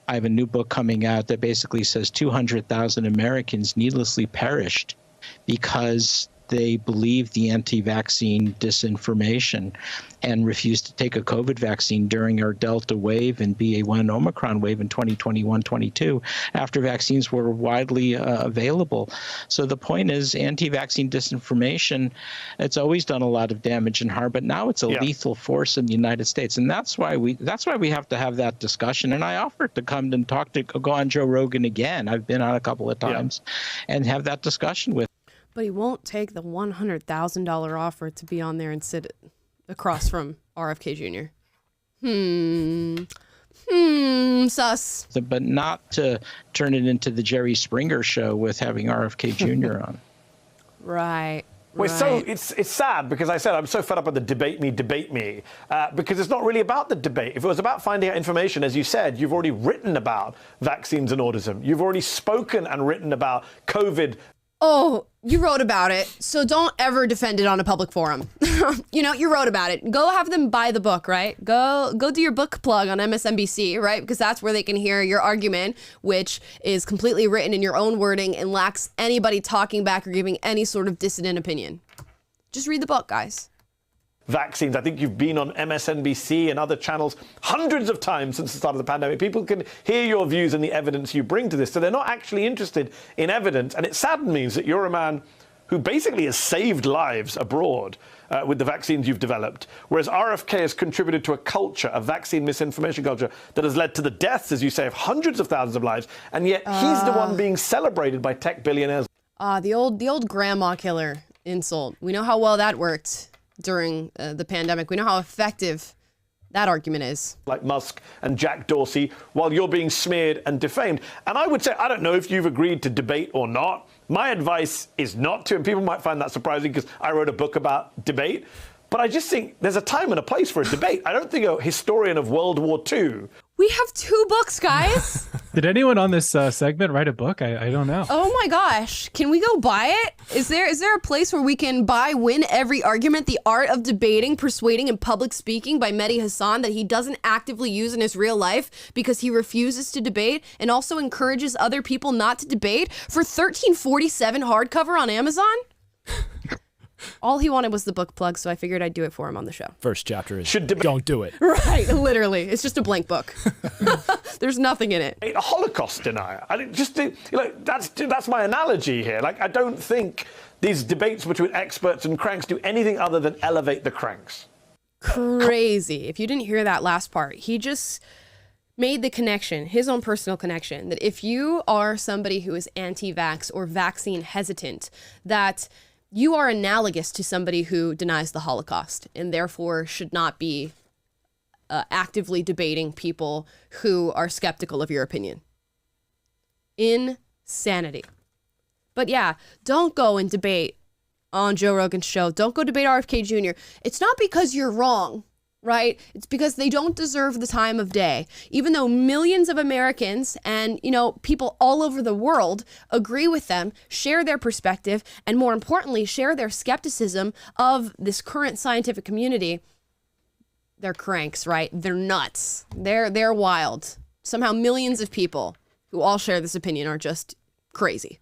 I have a new book coming out that basically says 200,000 Americans needlessly perished because they believed the anti-vaccine disinformation and refused to take a COVID vaccine during our Delta wave and BA1 Omicron wave in 2021-22 after vaccines were widely available. So the point is, anti-vaccine disinformation, it's always done a lot of damage and harm, but now it's a lethal force in the United States. And that's why we have to have that discussion. And I offered to come and go on Joe Rogan again. I've been on a couple of times and have that discussion with. But he won't take the $100,000 offer to be on there and sit across from RFK Jr. Sus. But not to turn it into the Jerry Springer show with having RFK Jr. on. Right. Well, it's sad because I said I'm so fed up with the debate me, because it's not really about the debate. If it was about finding out information, as you said, you've already written about vaccines and autism. You've already spoken and written about COVID. Oh, you wrote about it, so don't ever defend it on a public forum. You wrote about it. Go have them buy the book, right? Go do your book plug on MSNBC, right? Because that's where they can hear your argument, which is completely written in your own wording and lacks anybody talking back or giving any sort of dissident opinion. Just read the book, guys. Vaccines. I think you've been on MSNBC and other channels hundreds of times since the start of the pandemic. People can hear your views and the evidence you bring to this. So they're not actually interested in evidence. And it saddens me that you're a man who basically has saved lives abroad with the vaccines you've developed, whereas RFK has contributed to a culture, a vaccine misinformation culture, that has led to the deaths, as you say, of hundreds of thousands of lives, and yet he's the one being celebrated by tech billionaires. The old grandma killer insult. We know how well that worked during the pandemic. We know how effective that argument is. Like Musk and Jack Dorsey, while you're being smeared and defamed. And I would say, I don't know if you've agreed to debate or not. My advice is not to, and people might find that surprising because I wrote a book about debate. But I just think there's a time and a place for a debate. I don't think a historian of World War II. We have 2 books, guys. Did anyone on this segment write a book? I don't know. Oh my gosh. Can we go buy it? Is there a place where we can win every argument, The Art of Debating, Persuading, and Public Speaking by Mehdi Hasan that he doesn't actively use in his real life because he refuses to debate and also encourages other people not to debate for $13.47 hardcover on Amazon? All he wanted was the book plug, so I figured I'd do it for him on the show. First chapter is don't do it. Right, literally. It's just a blank book. There's nothing in it. A Holocaust denier. That's my analogy here. Like, I don't think these debates between experts and cranks do anything other than elevate the cranks. Crazy. If you didn't hear that last part, he just made the connection, his own personal connection, that if you are somebody who is anti-vax or vaccine hesitant, that you are analogous to somebody who denies the Holocaust and therefore should not be actively debating people who are skeptical of your opinion. Insanity. But yeah, don't go and debate on Joe Rogan's show. Don't go debate RFK Jr. It's not because you're wrong, right? It's because they don't deserve the time of day. Even though millions of Americans and, people all over the world agree with them, share their perspective, and more importantly, share their skepticism of this current scientific community, they're cranks, right? They're nuts. They're wild. Somehow millions of people who all share this opinion are just crazy.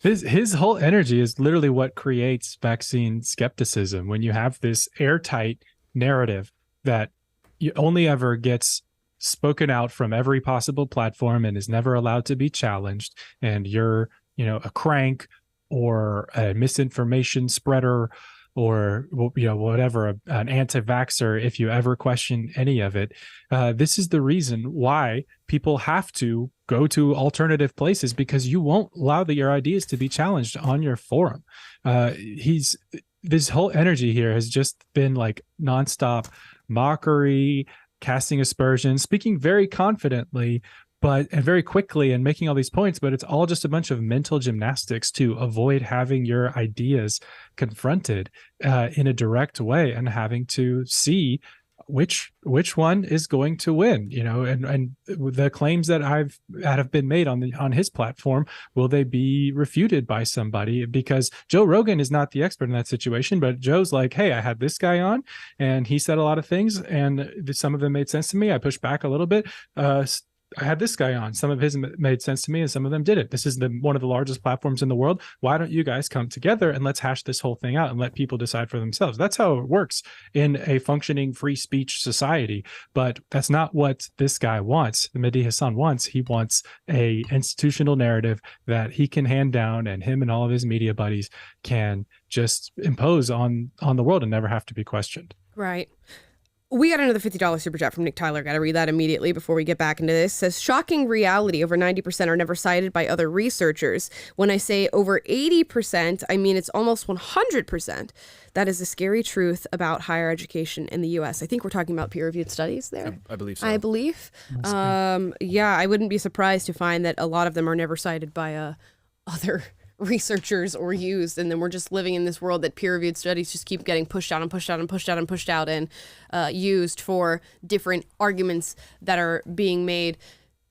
His whole energy is literally what creates vaccine skepticism. When you have this airtight narrative that only ever gets spoken out from every possible platform and is never allowed to be challenged, and you're a crank or a misinformation spreader or whatever, an anti-vaxxer, if you ever question any of it, this is the reason why people have to go to alternative places, because you won't allow your ideas to be challenged on your forum. This whole energy here has just been like nonstop mockery, casting aspersions, speaking very confidently, and very quickly and making all these points, but it's all just a bunch of mental gymnastics to avoid having your ideas confronted in a direct way and having to see which one is going to win, and the claims that have been made on his platform, will they be refuted by somebody? Because Joe Rogan is not the expert in that situation, but Joe's like, hey, I had this guy on and he said a lot of things and some of them made sense to me. I pushed back a little bit. I had this guy on. Some of his made sense to me and some of them didn't. This is one of the largest platforms in the world. Why don't you guys come together and let's hash this whole thing out and let people decide for themselves? That's how it works in a functioning free speech society. But that's not what this guy wants. Mehdi Hasan wants. He wants a institutional narrative that he can hand down and him and all of his media buddies can just impose on the world and never have to be questioned. Right. We got another $50 super chat from Nick Tyler. Got to read that immediately before we get back into this. Says, shocking reality, over 90% are never cited by other researchers. When I say over 80%, I mean it's almost 100%. That is the scary truth about higher education in the U.S. I think we're talking about peer-reviewed studies there. I believe so. I believe. Yeah, I wouldn't be surprised to find that a lot of them are never cited by other researchers or used, and then we're just living in this world that peer-reviewed studies just keep getting pushed out and pushed out and pushed out and pushed out and used for different arguments that are being made.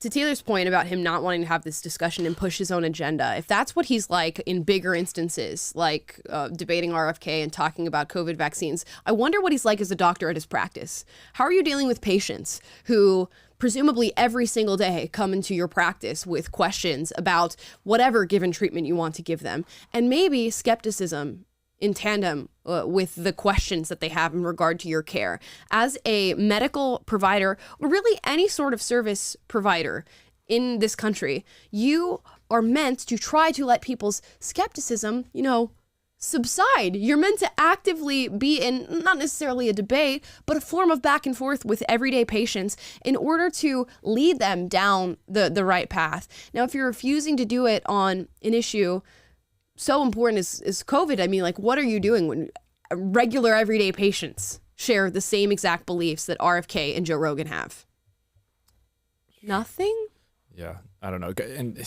To Taylor's point about him not wanting to have this discussion and push his own agenda, if that's what he's like in bigger instances, like debating RFK and talking about COVID vaccines, I wonder what he's like as a doctor at his practice. How are you dealing with patients who presumably every single day come into your practice with questions about whatever given treatment you want to give them, and maybe skepticism in tandem with the questions that they have in regard to your care? As a medical provider, or really any sort of service provider in this country, you are meant to try to let people's skepticism, subside. You're meant to actively be in, not necessarily a debate, but a form of back and forth with everyday patients in order to lead them down the right path. Now, if you're refusing to do it on an issue so important as COVID, I mean, like, what are you doing when regular everyday patients share the same exact beliefs that RFK and Joe Rogan have? Nothing? Yeah, I don't know. And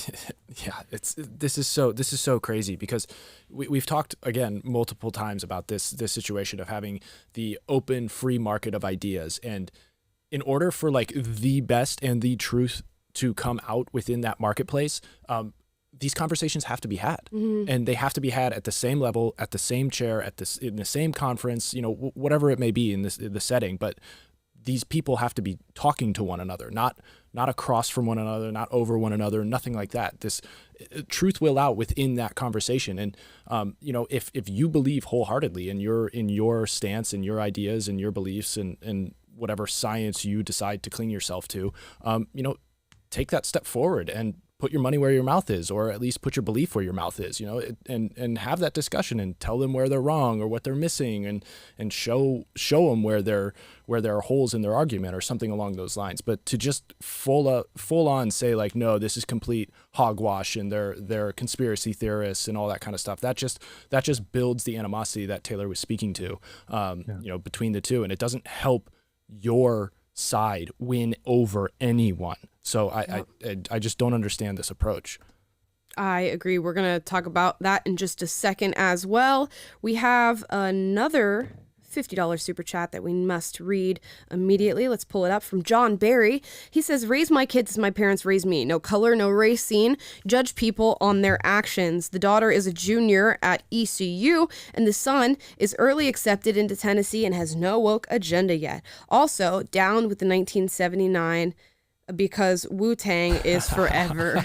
yeah, this is so crazy because we've talked again multiple times about this situation of having the open free market of ideas, and in order for like the best and the truth to come out within that marketplace, these conversations have to be had, and they have to be had at the same level, at the same chair, in the same conference, whatever it may be in the setting, but these people have to be talking to one another, not across from one another, not over one another, nothing like that. This truth will out within that conversation. And, if you believe wholeheartedly in your stance and your ideas and your beliefs and whatever science you decide to cling yourself to, take that step forward and put your money where your mouth is, or at least put your belief where your mouth is, and have that discussion and tell them where they're wrong or what they're missing, and show them where there are holes in their argument or something along those lines. But to just full on say like, no, this is complete hogwash and they're conspiracy theorists and all that kind of stuff, that just builds the animosity that Taylor was speaking to, between the two, and it doesn't help your side win over anyone. So I just don't understand this approach. I agree. We're going to talk about that in just a second as well. We have another $50 super chat that we must read immediately. Let's pull it up from John Barry. He says, raise my kids as my parents raised me. No color, no race scene. Judge people on their actions. The daughter is a junior at ECU, and the son is early accepted into Tennessee and has no woke agenda yet. Also, down with the 1979 because Wu-Tang is forever.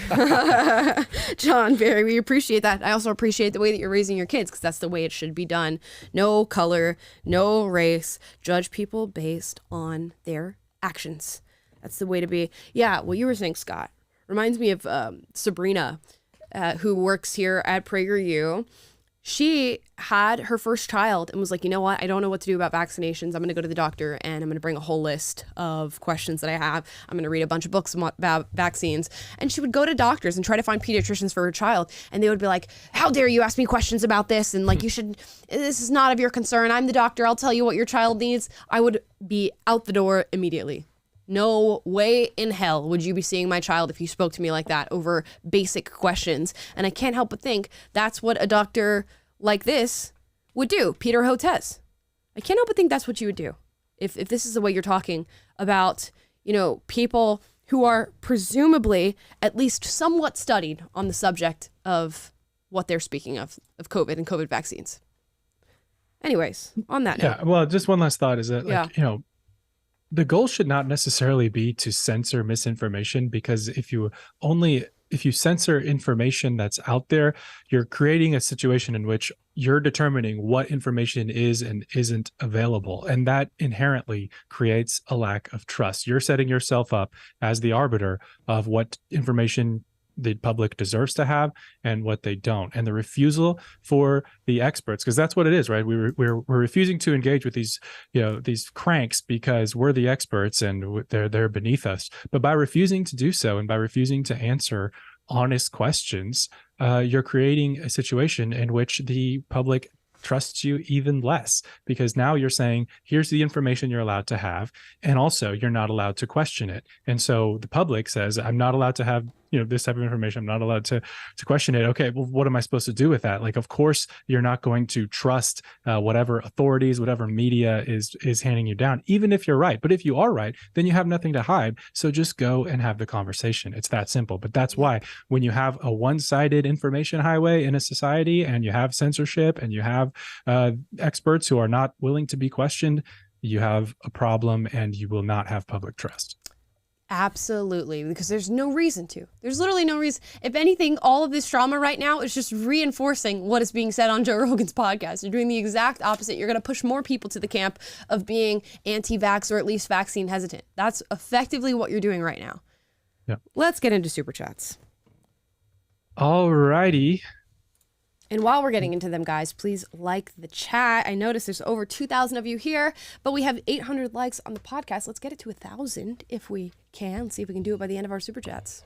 John Barry, we appreciate that. I also appreciate the way that you're raising your kids, because that's the way it should be done. No color, no race. Judge people based on their actions. That's the way to be. Yeah, what you were saying, Scott, reminds me of Sabrina, who works here at PragerU. She had her first child and was like, you know what? I don't know what to do about vaccinations. I'm going to go to the doctor and I'm going to bring a whole list of questions that I have. I'm going to read a bunch of books about vaccines. And she would go to doctors and try to find pediatricians for her child. And they would be like, how dare you ask me questions about this? And like, this is not of your concern. I'm the doctor. I'll tell you what your child needs. I would be out the door immediately. No way in hell would you be seeing my child if you spoke to me like that over basic questions. And I can't help but think that's what a doctor like this would do. Peter Hotez. I can't help but think that's what you would do. If this is the way you're talking about, people who are presumably at least somewhat studied on the subject of what they're speaking of COVID and COVID vaccines. Anyways, on that note. Yeah, well, just one last thought is that, the goal should not necessarily be to censor misinformation, because if you censor information that's out there, you're creating a situation in which you're determining what information is and isn't available. And that inherently creates a lack of trust. You're setting yourself up as the arbiter of what information the public deserves to have and what they don't. And the refusal for the experts, because that's what it is, right? We're refusing to engage with these cranks because we're the experts and they're beneath us. But by refusing to do so and by refusing to answer honest questions, you're creating a situation in which the public trusts you even less, because now you're saying, here's the information you're allowed to have, and also you're not allowed to question it. And so the public says, I'm not allowed to have this type of information. I'm not allowed to question it. Okay, well, what am I supposed to do with that? Like, of course, you're not going to trust whatever authorities, whatever media is handing you down, even if you're right. But if you are right, then you have nothing to hide. So just go and have the conversation. It's that simple. But that's why when you have a one-sided information highway in a society, and you have censorship, and you have experts who are not willing to be questioned, you have a problem, and you will not have public trust. Absolutely, because there's no reason to. There's literally no reason. If anything, all of this drama right now is just reinforcing what is being said on Joe Rogan's podcast. You're doing the exact opposite. You're going to push more people to the camp of being anti-vax or at least vaccine hesitant. That's effectively what you're doing right now. Yeah. Let's get into Super Chats. All righty. And while we're getting into them, guys, please like the chat. I noticed there's over 2,000 of you here, but we have 800 likes on the podcast. Let's get it to 1,000 if we can. Let's see if we can do it by the end of our Super Chats.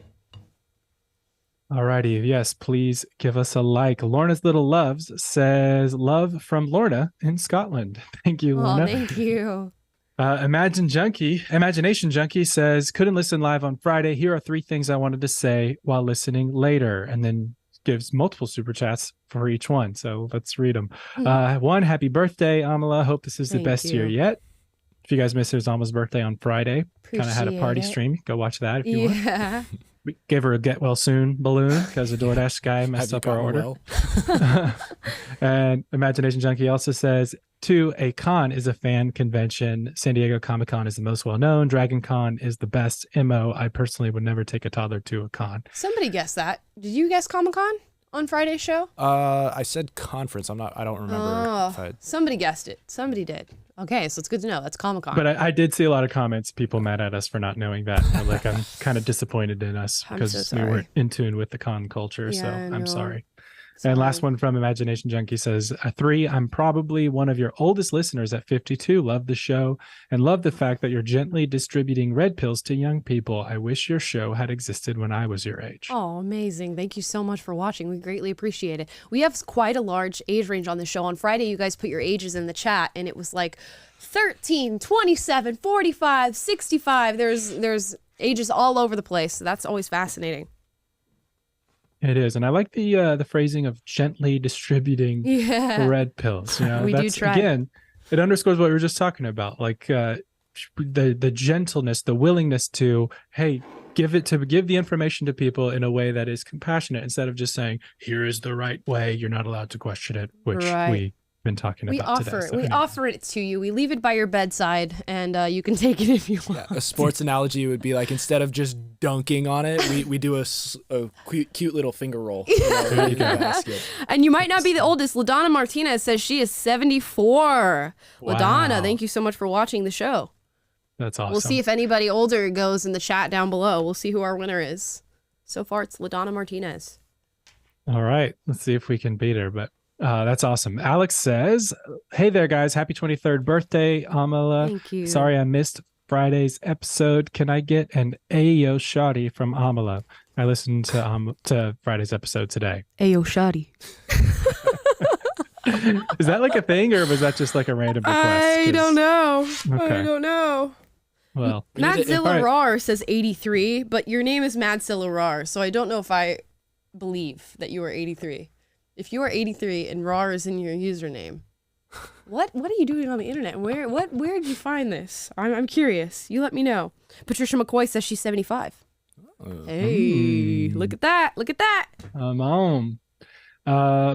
All righty. Yes, please give us a like. Lorna's Little Loves says, love from Lorna in Scotland. Thank you, Lorna. Oh, thank you. Imagination Junkie says, couldn't listen live on Friday. Here are 3 things I wanted to say while listening later. And then gives multiple super chats for each one. So let's read them. One, happy birthday, Amala. Hope this is the best year yet. If you guys missed it, it was Amala's birthday on Friday. Kind of had a party stream. Go watch that if you want. We gave her a get well soon balloon because the DoorDash guy messed up our order. Well? And Imagination Junkie also says, 2, a con is a fan convention. San Diego Comic-Con is the most well-known. Dragon Con is the best. MO, I personally would never take a toddler to a con. Somebody guessed that. Did you guess Comic-Con on Friday's show? I said conference. I don't remember. Somebody guessed it. Somebody did. Okay, so it's good to know. That's Comic-Con. But I did see a lot of comments, people mad at us for not knowing that. Like, I'm kind of disappointed in us because we weren't in tune with the con culture. Yeah, so I'm sorry. And last one from Imagination Junkie says, 3, I'm probably one of your oldest listeners at 52. Love the show and love the fact that you're gently distributing red pills to young people. I wish your show had existed when I was your age. Oh, amazing. Thank you so much for watching. We greatly appreciate it. We have quite a large age range on the show. On Friday, you guys put your ages in the chat, and it was like 13, 27, 45, 65. There's ages all over the place. So that's always fascinating. It is, and I like the phrasing of gently distributing red pills. You know, we do try. Again, it underscores what we were just talking about, like the gentleness, the willingness to, hey, give the information to people in a way that is compassionate instead of just saying, here is the right way. You're not allowed to question it, which we've been talking about today. We offer it to you. We leave it by your bedside, and you can take it if you want. Yeah, a sports analogy would be like, instead of just dunking on it, we do a cute little finger roll. And you might not be the oldest. LaDonna Martinez says she is 74. Wow. LaDonna, thank you so much for watching the show. That's awesome. We'll see if anybody older goes in the chat down below. We'll see who our winner is. So far, it's LaDonna Martinez. All right. Let's see if we can beat her, but that's awesome. Alex says, hey there, guys. Happy 23rd birthday, Amala. Thank you. Sorry I missed Friday's episode. Can I get an Ayo Shotty from Amala? I listened to Friday's episode today. Ayo Shotty. Is that like a thing, or was that just like a random request? I don't know. Okay. I don't know. Well, Madzilla Rar says 83, but your name is Madzilla Rar, so I don't know if I believe that you are 83. If you are 83 and RAR is in your username, what are you doing on the internet? Where did you find this? I'm curious. You let me know. Patricia McCoy says she's 75. Hey, look at that. Look at that.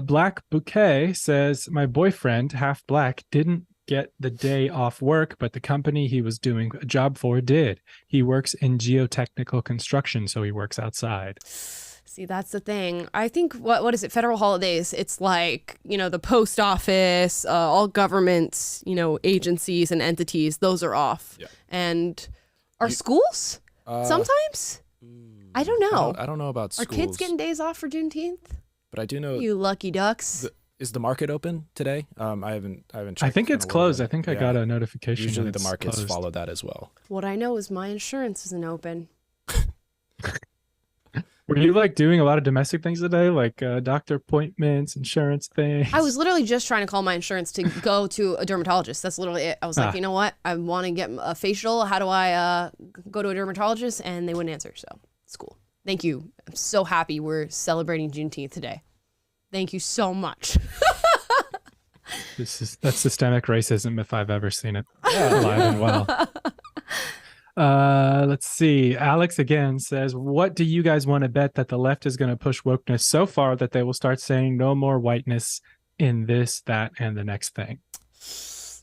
Black Bouquet says, my boyfriend, half black, didn't get the day off work, but the company he was doing a job for did. He works in geotechnical construction, so he works outside. See, that's the thing. I think, what is it, federal holidays, it's like, the post office, all government, agencies and entities, those are off. Yeah. And our schools? Sometimes? I don't know. I don't know about schools. Are kids getting days off for Juneteenth? But I do know. You lucky ducks. Is the market open today? I haven't checked. I think it's closed. I think I got a notification. Usually the markets follow that as well. What I know is my insurance isn't open. Were you doing a lot of domestic things today, like doctor appointments, insurance things? I was literally just trying to call my insurance to go to a dermatologist. That's literally it. I was like, you know what? I want to get a facial. How do I go to a dermatologist? And they wouldn't answer. So it's cool. Thank you. I'm so happy we're celebrating Juneteenth today. Thank you so much. That's systemic racism if I've ever seen it. Alive and well. Let's see. Alex again says, what do you guys want to bet that the left is going to push wokeness so far that they will start saying no more whiteness in this, that, and the next thing?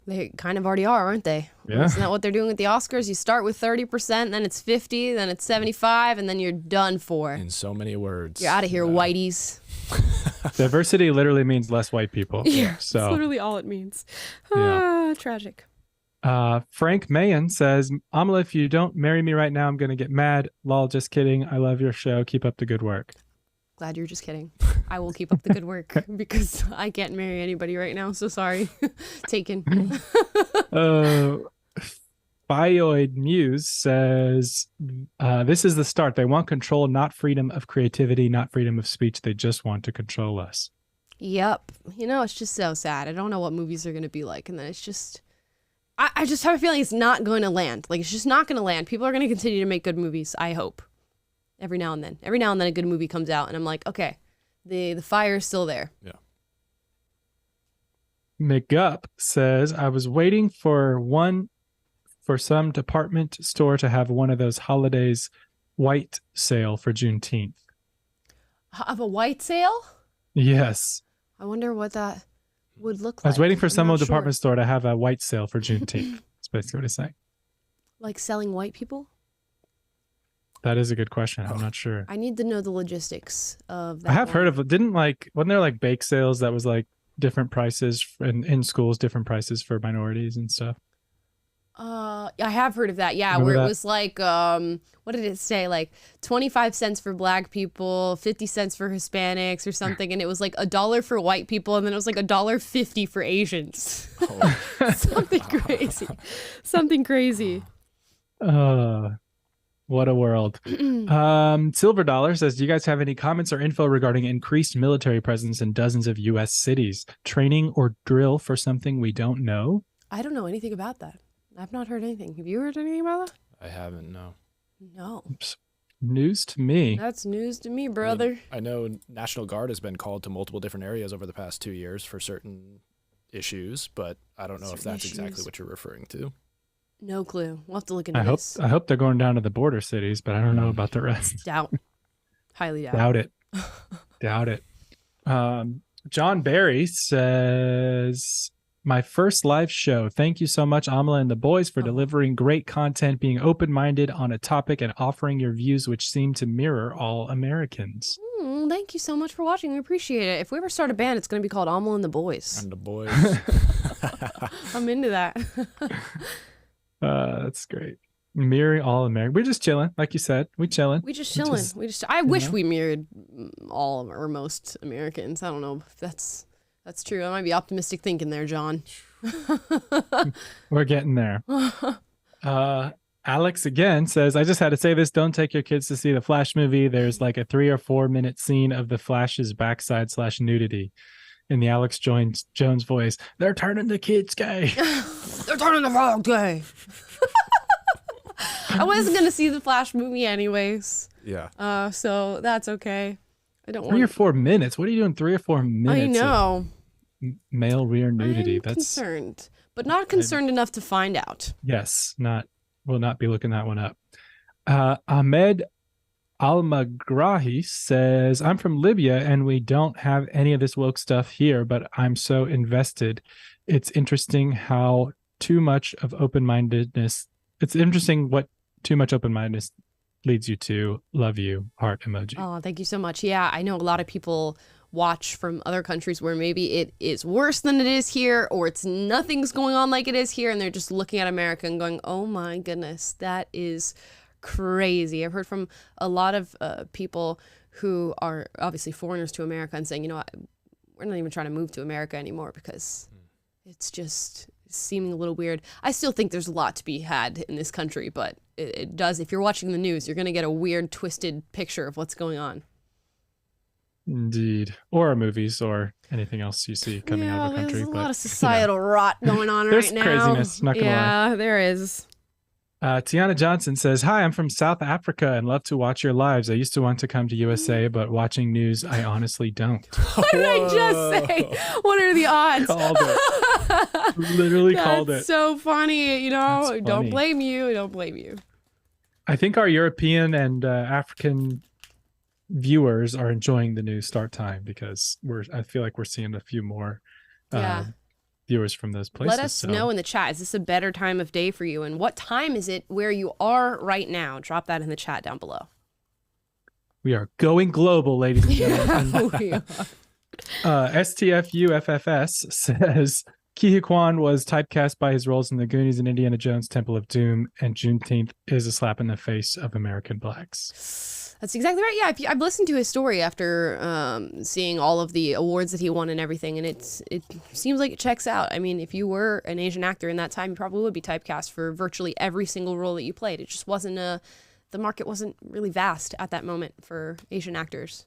They kind of already are, aren't they? Yeah. Isn't that what they're doing with the Oscars? You start with 30%, then it's 50, then it's 75, and then you're done for. In so many words. You're out of here, whiteys. Diversity literally means less white people. Yeah, so that's literally all it means. Tragic. Frank Mayen says, Amala, if you don't marry me right now, I'm going to get mad. Lol, just kidding. I love your show. Keep up the good work. Glad you're just kidding. I will keep up the good work because I can't marry anybody right now. So sorry. Taken. Bioid Muse says, this is the start. They want control, not freedom of creativity, not freedom of speech. They just want to control us. Yep. It's just so sad. I don't know what movies are going to be like. And then it's just, I just have a feeling it's not going to land. Like, it's just not going to land. People are going to continue to make good movies, I hope. Every now and then a good movie comes out and I'm like, okay, the fire is still there. Yeah. McGup says, I was waiting for some department store to have one of those holidays white sale for Juneteenth. Have a white sale? Yes. I wonder what that would look like. I was waiting for some department store to have a white sale for Juneteenth. That's basically what it's saying. Like selling white people? That is a good question. I'm not sure. I need to know the logistics of that. I have heard of it. Wasn't there like bake sales that was like different prices in schools, different prices for minorities and stuff? I have heard of that. Yeah, Remember where that? it was like, what did it say? Like 25 cents for black people, 50 cents for Hispanics or something. And it was like $1 for white people. And then it was like $1.50 for Asians. Oh. Something crazy. Something crazy. What a world. Silver Dollar says, do you guys have any comments or info regarding increased military presence in dozens of U.S. cities? Training or drill for something we don't know? I don't know anything about that. I've not heard anything. Have you heard anything about that? I haven't, no. No. Oops. News to me. That's news to me, brother. I know National Guard has been called to multiple different areas over the past 2 years for certain issues, but I don't know if that's exactly what you're referring to. No clue. We'll have to look into this. I hope they're going down to the border cities, but I don't know about the rest. Doubt. Highly doubt. Doubt it. Doubt it. John Barry says, my first live show. Thank you so much, Amala and the boys, for delivering great content, being open-minded on a topic, and offering your views, which seem to mirror all Americans. Thank you so much for watching. We appreciate it. If we ever start a band, it's going to be called Amala and the Boys. And the boys. I'm into that. That's great. Mirroring all American. We're just chilling, like you said. We chilling. We just chilling. I wish we mirrored all or most Americans. I don't know if that's true. I might be optimistic thinking there, John. We're getting there. Alex again says, I just had to say this. Don't take your kids to see the Flash movie. There's like a 3 or 4 minute scene of the Flash's backside / nudity. In the Alex Jones voice, they're turning the kids gay. They're turning the world gay. I wasn't going to see the Flash movie anyways. Yeah. So that's okay. I don't 3 or 4 minutes. What are you doing 3 or 4 minutes? I know. Male rear nudity. I'm concerned, but not concerned enough to find out. Yes, we'll not be looking that one up. Ahmed Almagrahi says, I'm from Libya and we don't have any of this woke stuff here, but I'm so invested. It's interesting what too much open-mindedness leads you to. Love you. Heart emoji. Oh, thank you so much. Yeah, I know a lot of people watch from other countries where maybe it is worse than it is here, or nothing's going on like it is here, and they're just looking at America and going, oh my goodness, that is crazy. I've heard from a lot of people who are obviously foreigners to America and saying, we're not even trying to move to America anymore because it's just seeming a little weird. I still think there's a lot to be had in this country, but it does. If you're watching the news, you're going to get a weird, twisted picture of what's going on. Indeed. Or movies or anything else you see coming out of the country. There's a lot of societal rot going on there's right now. There's craziness, not gonna lie. Yeah, there is. Tiana Johnson says, hi, I'm from South Africa and love to watch your lives. I used to want to come to USA, but watching news, I honestly don't. What did I just say? What are the odds? Called it. Literally called it. That's so funny. That's funny. Don't blame you. Don't blame you. I think our European and African viewers are enjoying the new start time because I feel like we're seeing a few more viewers from those places. Let us know in the chat. Is this a better time of day for you? And what time is it where you are right now? Drop that in the chat down below. We are going global, ladies and gentlemen. Yeah, we are. STFUFFS says, Ke Huy Quan was typecast by his roles in The Goonies and Indiana Jones Temple of Doom, and Juneteenth is a slap in the face of American blacks. That's exactly right. Yeah, I've listened to his story after seeing all of the awards that he won and everything, and it seems like it checks out. I mean, if you were an Asian actor in that time, you probably would be typecast for virtually every single role that you played. It just wasn't the market wasn't really vast at that moment for Asian actors.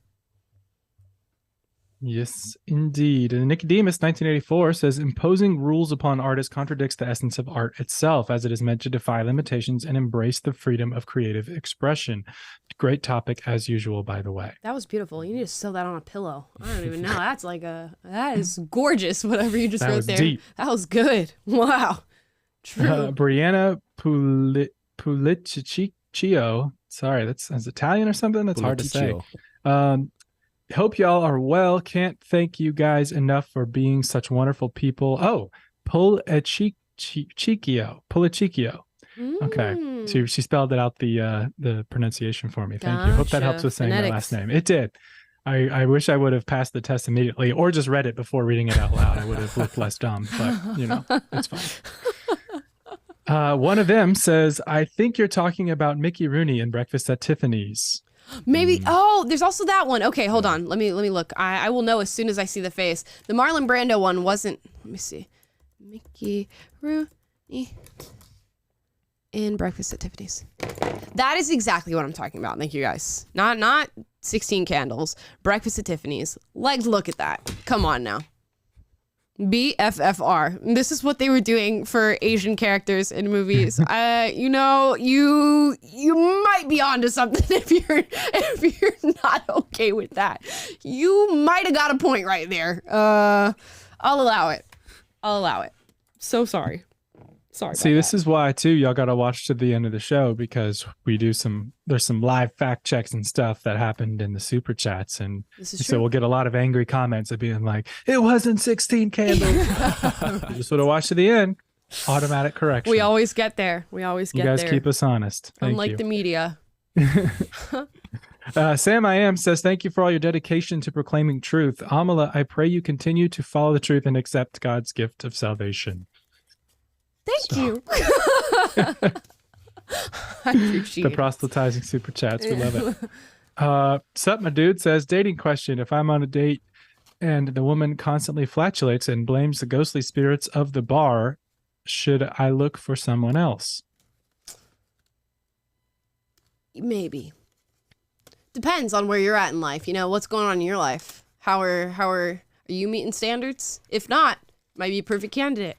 Yes, indeed. And Nicodemus, 1984, says imposing rules upon artists contradicts the essence of art itself, as it is meant to defy limitations and embrace the freedom of creative expression. Great topic, as usual, by the way. That was beautiful. You need to sew that on a pillow. I don't even know. That is gorgeous, whatever you just wrote there. Deep. That was good. Wow. True. Brianna Puliciccio. Sorry, that's Italian or something? That's hard to say. Hope y'all are well. Can't thank you guys enough for being such wonderful people. Oh, Puliciccio. Okay. She spelled it out the pronunciation for me. Thank you. Hope that helps with saying my last name. It did. I wish I would have passed the test immediately or just read it before reading it out loud. I would have looked less dumb, but it's fine. One of them says, I think you're talking about Mickey Rooney in Breakfast at Tiffany's. Maybe. Oh, there's also that one. Okay, hold on. Let me look. I will know as soon as I see the face. The Marlon Brando one wasn't. Let me see. Mickey Rooney in Breakfast at Tiffany's. That is exactly what I'm talking about. Thank you guys. Not 16 Candles. Breakfast at Tiffany's. Like, look at that. Come on now. BFFR. This is what they were doing for Asian characters in movies. You might be onto something if you're not okay with that. You might have got a point right there. I'll allow it. So sorry. See, this is why too y'all gotta watch to the end of the show, because there's some live fact checks and stuff that happened in the super chats, and so we'll get a lot of angry comments of being like, it wasn't 16 Candles. You just would have watched to the end. Automatic correction. We always get there. You guys keep us honest. Thank Unlike you. the media. Sam I Am says, thank you for all your dedication to proclaiming truth. Amala, I pray you continue to follow the truth and accept God's gift of salvation. Thank you. I appreciate the proselytizing super chats. We love it. Sup, my dude says, dating question. If I'm on a date and the woman constantly flatulates and blames the ghostly spirits of the bar, should I look for someone else? Maybe. Depends on where you're at in life. What's going on in your life? How are you meeting standards? If not, might be a perfect candidate.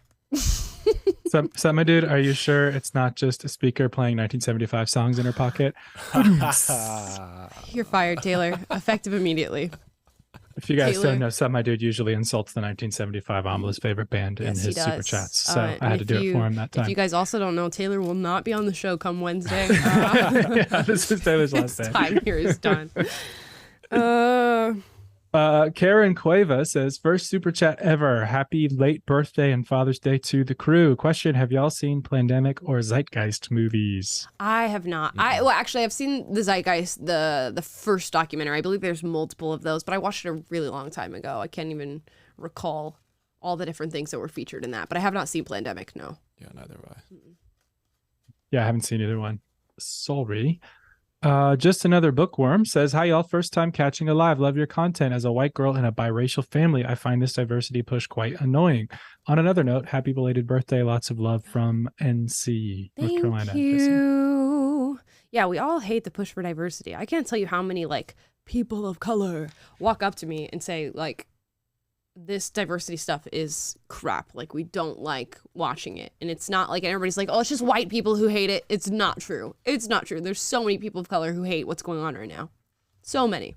So, my dude, are you sure it's not just a speaker playing 1975 songs in her pocket? You're fired, Taylor. Effective immediately. If you guys don't know, my dude usually insults the 1975 Amala's favorite band in his super chats. So I had to do it for him that time. If you guys also don't know, Taylor will not be on the show come Wednesday. Yeah, this is Taylor's last day. Time here is done. Karen Cueva says, first super chat ever. Happy late birthday and Father's Day to the crew. Question, have y'all seen Plandemic or Zeitgeist movies? I have not. Actually, I've seen the Zeitgeist, the first documentary. I believe there's multiple of those, but I watched it a really long time ago. I can't even recall all the different things that were featured in that, but I have not seen Plandemic, no. Yeah, neither have I. Yeah, I haven't seen either one. Sorry. Just another bookworm says, hi y'all, first time catching a live. Love your content. As a white girl in a biracial family, I find this diversity push quite annoying. On another note, happy belated birthday. Lots of love from NC, North Carolina. Thank you. Yeah, we all hate the push for diversity. I can't tell you how many people of color walk up to me and say this diversity stuff is crap. We don't like watching it. And it's not like everybody's like, oh, it's just white people who hate it. It's not true. There's so many people of color who hate what's going on right now. So many.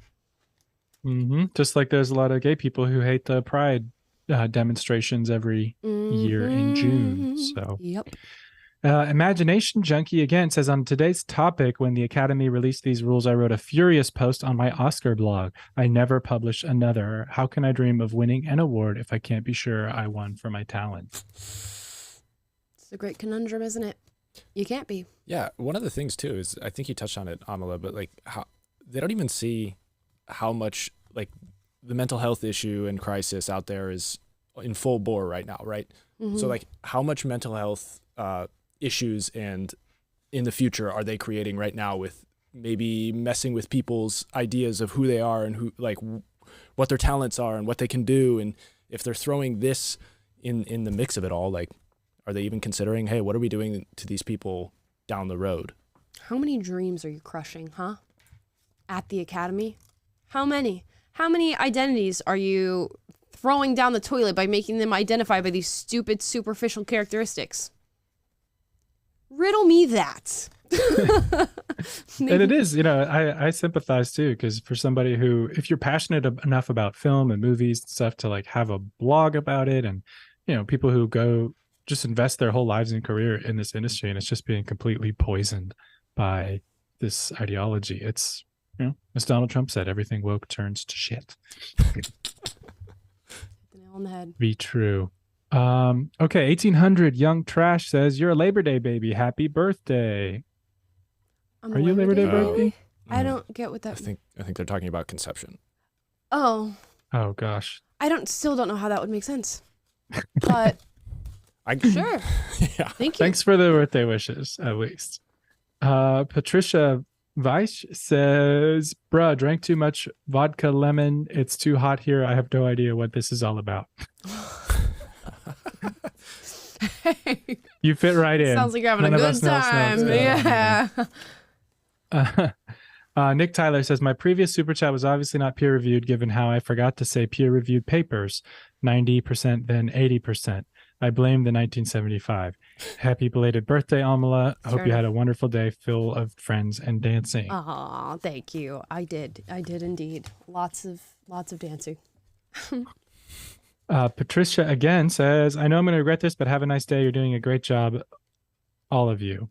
Mm-hmm. Just like there's a lot of gay people who hate the pride demonstrations every year in June. So yep. Imagination Junkie again says, on today's topic, when the Academy released these rules, I wrote a furious post on my Oscar blog. I never publish another. How can I dream of winning an award if I can't be sure I won for my talent? It's a great conundrum, isn't it? You can't be. Yeah. One of the things too is, I think you touched on it, Amala, but how they don't even see how much the mental health issue and crisis out there is in full bore right now, right? So like how much mental health issues and in the future are they creating right now with maybe messing with people's ideas of who they are and who like what their talents are and what they can do, and if they're throwing this in the mix of it all, like are they even considering, hey, what are we doing to these people down the road? How many dreams are you crushing, huh? At the academy? How many? How many identities are you throwing down the toilet by making them identify by these stupid, superficial characteristics? Riddle me that. And it is, I sympathize too, because for somebody who, if you're passionate enough about film and movies and stuff to like have a blog about it, and people who go just invest their whole lives and career in this industry, and it's just being completely poisoned by this ideology. It's, as Donald Trump said, everything woke turns to shit. The nail on the head. Be true. Okay, 1800 Young Trash says, "You're a Labor Day baby. Happy birthday." Are you a Labor Day baby? I don't get what that. I think they're talking about conception. Oh. Oh gosh. I still don't know how that would make sense. But sure. Yeah. Thank you. Thanks for the birthday wishes, at least. Patricia Weiss says, "Bruh, drank too much vodka lemon. It's too hot here. I have no idea what this is all about." You fit right in. Sounds like you're having None a of good us know time. Yeah. Nick Tyler says, "My previous super chat was obviously not peer reviewed, given how I forgot to say peer reviewed papers, 90% then 80%. I blame the 1975. Happy belated birthday, Amala. I hope you had a wonderful day full of friends and dancing." Aw, thank you. I did indeed. Lots of dancing. Patricia again says, "I know I'm going to regret this, but have a nice day. You're doing a great job, all of you."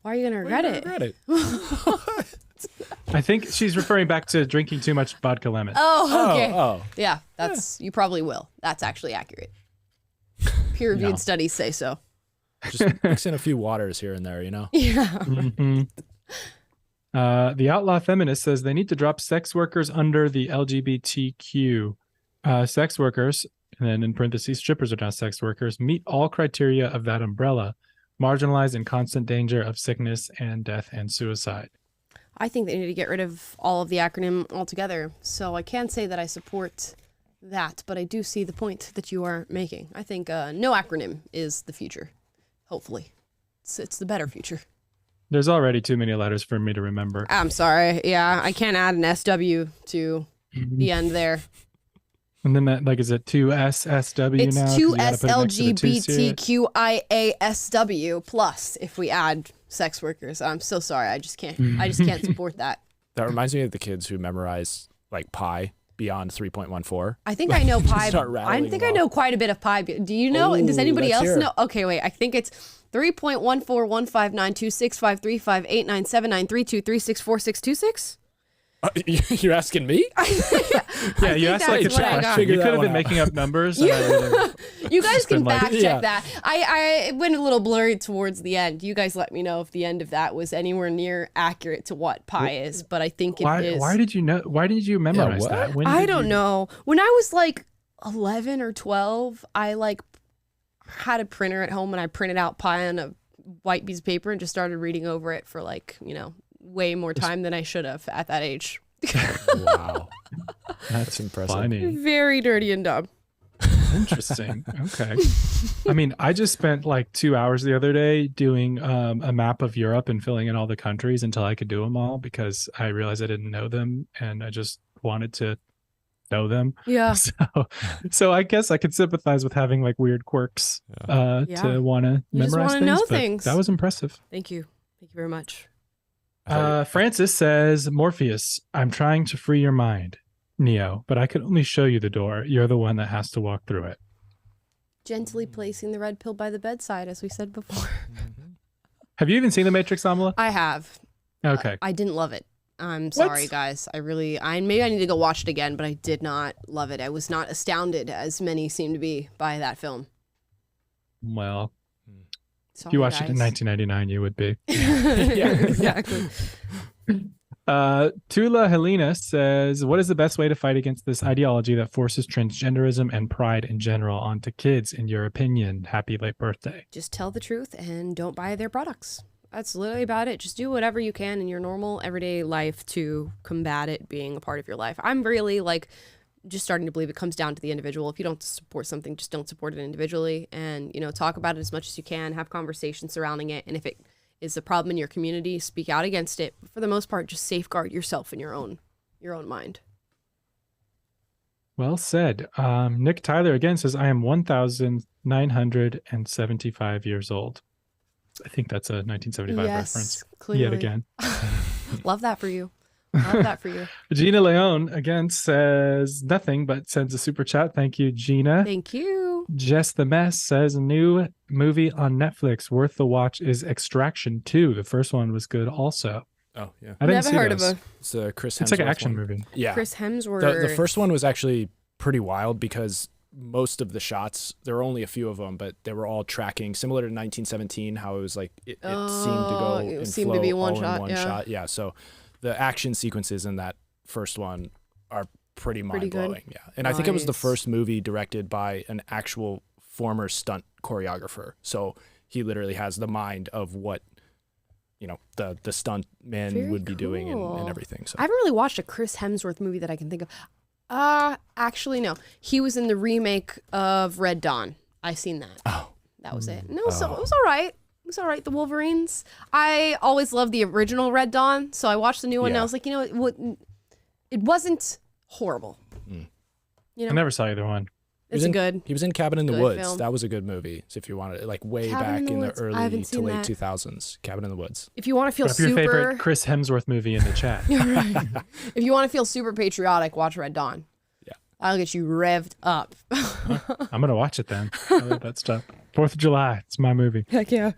Why are you going to regret it? I think she's referring back to drinking too much vodka lemon. Oh, okay. Oh. Yeah, you probably will. That's actually accurate. Peer-reviewed studies say so. Just mix in a few waters here and there, Yeah. Mm-hmm. The Outlaw Feminist says they need to drop sex workers under the LGBTQ. Sex workers, and then in parentheses, strippers are now sex workers, meet all criteria of that umbrella, marginalized, in constant danger of sickness and death and suicide. I think they need to get rid of all of the acronym altogether. So I can't say that I support that, but I do see the point that you are making. I think no acronym is the future. Hopefully. It's the better future. There's already too many letters for me to remember. I'm sorry. Yeah, I can't add an SW to the end there. And then that, like, is it 2SSW it's now? It's 2SLGBTQIASW plus if we add sex workers. I'm so sorry. I just can't support that. That reminds me of the kids who memorize like pi beyond 3.14. I think I know pi. I think I know quite a bit of pi. Do you know? Does anybody else know? Okay, wait. I think it's 3.14159265358979323646626. You're asking me? Yeah, you asked like a trash. You could have been making up numbers. You guys can fact check that. I went a little blurry towards the end. You guys let me know if the end of that was anywhere near accurate to what pi is, but I think it is. Why did you know? Why did you memorize that? I don't know. When I was like 11 or 12, I like had a printer at home and I printed out pi on a white piece of paper and just started reading over it for like, way more time than I should have at that age. Wow. That's impressive. Funny. Very dirty and dumb. Interesting. Okay. I mean, I just spent like 2 hours the other day doing a map of Europe and filling in all the countries until I could do them all because I realized I didn't know them and I just wanted to know them. Yeah. So I guess I could sympathize with having like weird quirks to want to memorize things. Know things. That was impressive. Thank you. Thank you very much. Francis says, "Morpheus, I'm trying to free your mind, Neo, but I can only show you the door. You're the one that has to walk through it." Gently placing the red pill by the bedside, as we said before. Have you even seen The Matrix, Amala? I have. Okay. I didn't love it. I'm sorry, guys. Maybe I need to go watch it again, but I did not love it. I was not astounded, as many seem to be, by that film. Well, sorry, if you watched guys. it in 1999, you would be. Yeah, exactly. Tula Helena says, what is the best way to fight against this ideology that forces transgenderism and pride in general onto kids, in your opinion? Happy late birthday. Just tell the truth and don't buy their products. That's literally about it. Just do whatever you can in your normal everyday life to combat it being a part of your life. I'm really just starting to believe it comes down to the individual. If you don't support something, just don't support it individually, and talk about it as much as you can, have conversations surrounding it, and if it is a problem in your community, speak out against it. But for the most part, just safeguard yourself in your own mind. Well said. Nick Tyler again says, I am 1,975 years old. I think that's a 1975 reference. Clearly. Yet again. Love that for you. Love that for you. Gina Leone again says nothing, but sends a super chat. Thank you, Gina. Thank you. Jess the Mess says, a new movie on Netflix worth the watch is Extraction 2. The first one was good also. Oh, yeah. I didn't Never heard of it. It's a Chris Hemsworth. It's like an action movie. Yeah. Chris Hemsworth. The first one was actually pretty wild because most of the shots, there were only a few of them, but they were all tracking, similar to 1917, how it was like, it seemed to go and flow to be all shot, in one shot. Yeah, so the action sequences in that first one are pretty mind-blowing. Yeah, and I think it was the first movie directed by an actual former stunt choreographer. So he literally has the mind of what the stunt men would be doing and everything. So I haven't really watched a Chris Hemsworth movie that I can think of. Actually, no. He was in the remake of Red Dawn. I seen that. Oh. That was it. No, so it was all right. It was all right. The Wolverines. I always loved the original Red Dawn, so I watched the new one and I was like, it wasn't horrible. I never saw either one. It's good. He was in Cabin in the Woods. Film. That was a good movie. So if you wanted it, way Cabin back in the Woods. early to late 2000s, Cabin in the Woods. If you want to feel Drop your favorite Chris Hemsworth movie in the chat. If you want to feel super patriotic, watch Red Dawn. Yeah. I'll get you revved up. I'm going to watch it then. I love that stuff. 4th of July. It's my movie. Heck yeah.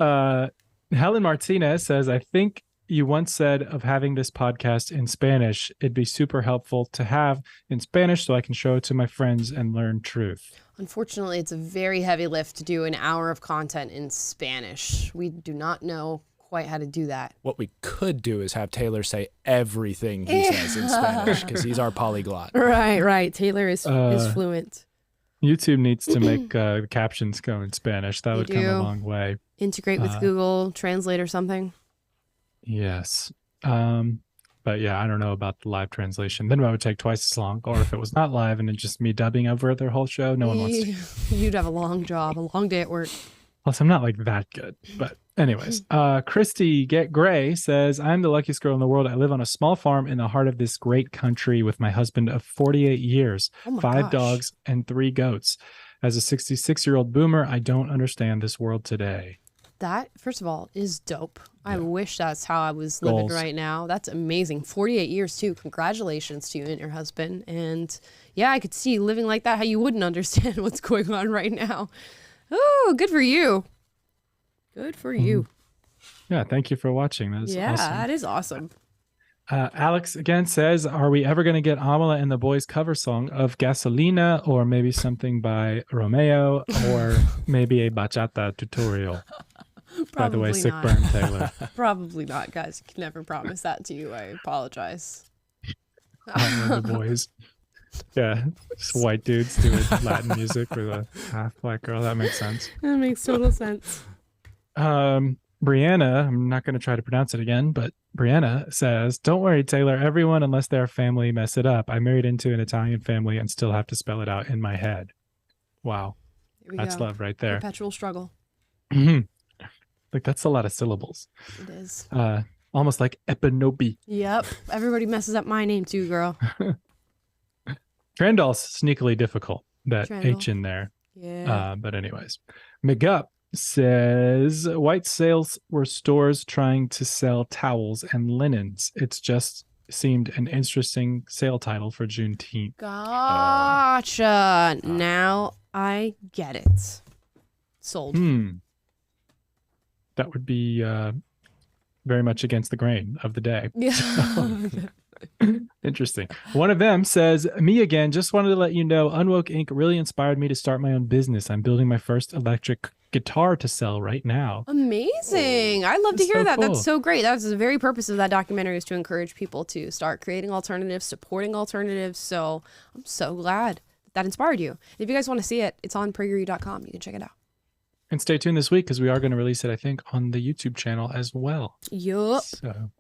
Helen Martinez says, I think you once said of having this podcast in Spanish, it'd be super helpful to have in Spanish so I can show it to my friends and learn truth. Unfortunately, it's a very heavy lift to do an hour of content in Spanish. We do not know quite how to do that. What we could do is have Taylor say everything he says in Spanish because he's our polyglot. Right. Taylor is fluent. YouTube needs to make the captions go in Spanish. That would come a long way. Integrate with Google Translate or something. Yes. But yeah, I don't know about the live translation. Then it would take twice as long. Or if it was not live and it's just me dubbing over their whole show, no one wants to. You'd have a long job, a long day at work. Plus, I'm not that good. But anyways, Christy Get Gray says, I'm the luckiest girl in the world. I live on a small farm in the heart of this great country with my husband of 48 years, 5 dogs, and 3 goats. As a 66-year-old boomer, I don't understand this world today. That, first of all, is dope. Yeah. I wish that's how I was living right now. That's amazing. 48 years, too. Congratulations to you and your husband. And yeah, I could see living like that, how you wouldn't understand what's going on right now. Oh, good for you. Good for you. Yeah, thank you for watching. That is awesome. That is awesome. Alex again says, are we ever going to get Amala and the Boys cover song of Gasolina, or maybe something by Romeo, or maybe a bachata tutorial? By the way, sick burn, Taylor. Probably not, guys. I can never promise that to you. I apologize. The Boys. Yeah, just white dudes doing Latin music with a half black girl. That makes sense. That makes total sense. Brianna, I'm not going to try to pronounce it again, but Brianna says, don't worry, Taylor. Everyone, unless they're family, mess it up. I married into an Italian family and still have to spell it out in my head. Wow. That's love right there. Perpetual struggle. That's a lot of syllables. It is. Almost like epinobi. Yep. Everybody messes up my name too, girl. Trandall's sneakily difficult. That H in there. Yeah. But anyways, McGup says, white sales were stores trying to sell towels and linens. It's just seemed an interesting sale title for Juneteenth. Gotcha. Now I get it. Sold. That would be very much against the grain of the day. Yeah. Interesting. One of them says, me again, just wanted to let you know, Unwoke Inc. really inspired me to start my own business. I'm building my first electric guitar to sell right now. Amazing. I'd love to hear so that. cool. That's so great. That's the very purpose of that documentary, is to encourage people to start creating alternatives, supporting alternatives. So I'm so glad that inspired you. If you guys want to see it, it's on prageru.com. You can check it out. And stay tuned this week because we are going to release it, I think, on the YouTube channel as well. Yup. So,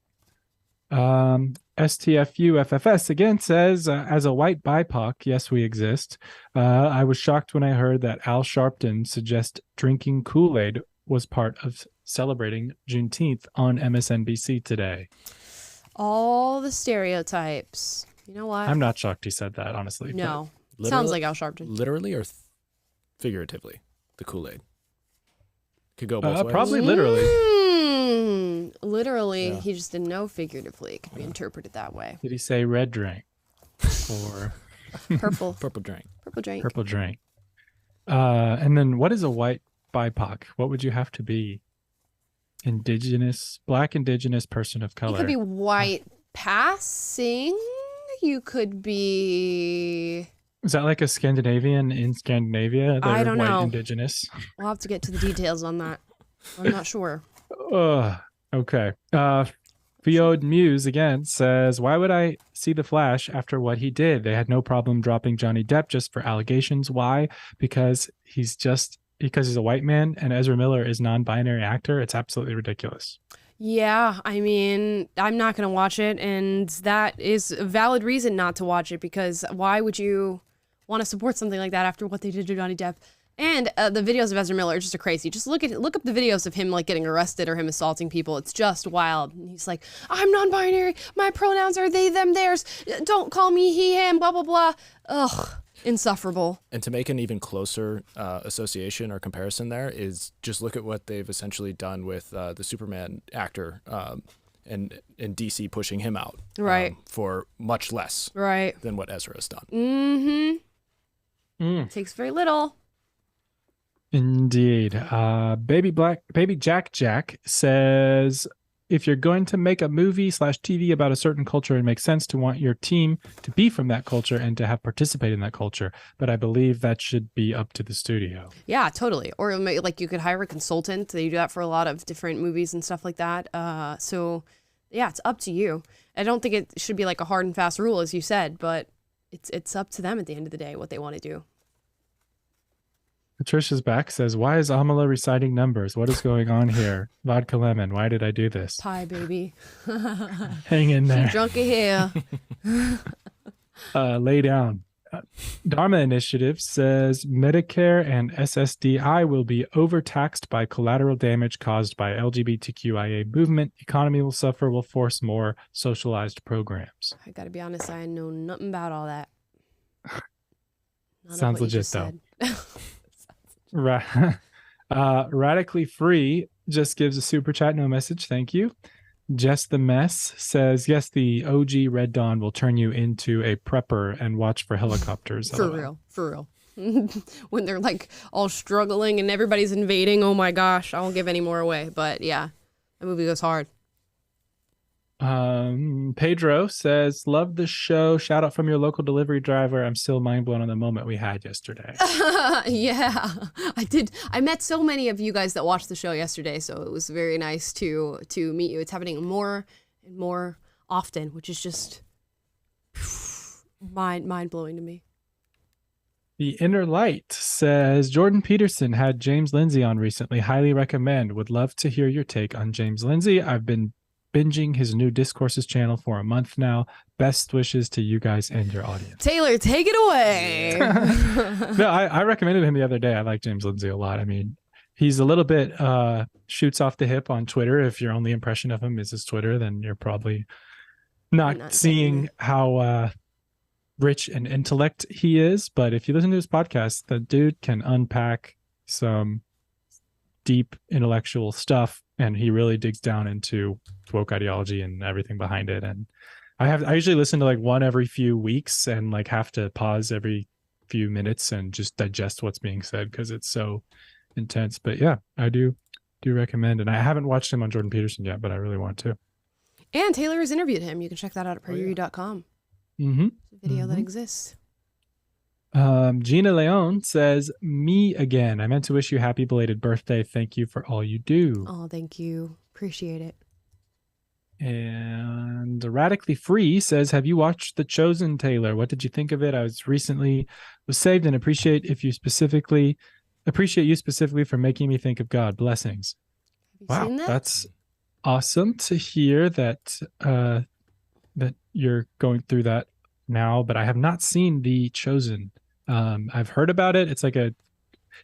STFUFFS again says, as a white BIPOC, yes, we exist. I was shocked when I heard that Al Sharpton suggest drinking Kool-Aid was part of celebrating Juneteenth on MSNBC today. All the stereotypes. You know what? I'm not shocked he said that, honestly. No. Sounds like Al Sharpton. Literally or figuratively, the Kool-Aid? Could go both ways. Probably literally. Literally, Yeah. he just didn't know figuratively. It could be interpreted that way. Did he say red drink or Purple. Purple drink. Purple drink. purple drink? And then what is a white BIPOC? What would you have to be? Black indigenous person of color. You could be white passing. You could be... Is that like a Scandinavian in Scandinavia? They're I don't white know. indigenous. We'll have to get to the details on that. I'm not sure. Okay. Fiod Muse again says, why would I see The Flash after what he did? They had no problem dropping Johnny Depp just for allegations. Why? Because he's a white man and Ezra Miller is non-binary actor. It's absolutely ridiculous. Yeah, I mean, I'm not going to watch it, and that is a valid reason not to watch it, because why would you want to support something like that after what they did to Johnny Depp? And the videos of Ezra Miller are just crazy. Just look up the videos of him like getting arrested or him assaulting people. It's just wild. And he's like, I'm non-binary. My pronouns are they, them, theirs. Don't call me he, him, blah, blah, blah. Ugh, insufferable. And to make an even closer association or comparison there is just look at what they've essentially done with the Superman actor and DC pushing him out Right. for much less than what Ezra has done. Mm-hmm. Takes very little. Indeed. Baby Jack says, if you're going to make a movie/TV about a certain culture, it makes sense to want your team to be from that culture and to have participated in that culture. But I believe that should be up to the studio. Yeah, totally. Or like you could hire a consultant. They do that for a lot of different movies and stuff like that. So yeah, it's up to you. I don't think it should be like a hard and fast rule, as you said, but it's up to them at the end of the day what they want to do. Patricia's back says, why is Amala reciting numbers? What is going on here? Vodka lemon. Why did I do this? Pie, baby. Hang in there. Drunk here. Lay down. Dharma Initiative says Medicare and SSDI will be overtaxed by collateral damage caused by LGBTQIA movement. Economy will suffer, will force more socialized programs. I gotta be honest, I know nothing about all that. Sounds legit though. Radically Free just gives a super chat, no message. Thank you. Jess the Mess says, yes, the OG Red Dawn will turn you into a prepper and watch for helicopters. For real. When they're like all struggling and everybody's invading. Oh my gosh, I won't give any more away. But yeah, that movie goes hard. Pedro says, love the show. Shout out from your local delivery driver. I'm still mind blown on the moment we had yesterday. Yeah, I did. I met so many of you guys that watched the show yesterday, so it was very nice to meet you. It's happening more and more often, which is just mind blowing to me. The Inner Light says, Jordan Peterson had James Lindsay on recently. Highly recommend. Would love to hear your take on James Lindsay. I've been binging his new Discourses channel for a month now. Best wishes to you guys and your audience. Taylor, take it away. No, I recommended him the other day. I like James Lindsay a lot. I mean, he's a little bit shoots off the hip on Twitter. If your only impression of him is his Twitter, then you're probably not seeing how rich and intellect he is. But if you listen to his podcast, the dude can unpack some deep intellectual stuff, and he really digs down into woke ideology and everything behind it. And I usually listen to like one every few weeks and like have to pause every few minutes and just digest what's being said because it's so intense. But yeah, I do recommend, and I haven't watched him on Jordan Peterson yet, but I really want to. And Taylor has interviewed him. You can check that out at prageru.com. Mm-hmm. It's a video that exists. Gina Leon says, me again. I meant to wish you happy belated birthday. Thank you for all you do. Oh, thank you. Appreciate it. And Radically Free says, have you watched The Chosen, Taylor? What did you think of it? I was saved and appreciate you specifically for making me think of God. Blessings. Have you seen that? That's awesome to hear that that you're going through that now, but I have not seen The Chosen. I've heard about it. It's like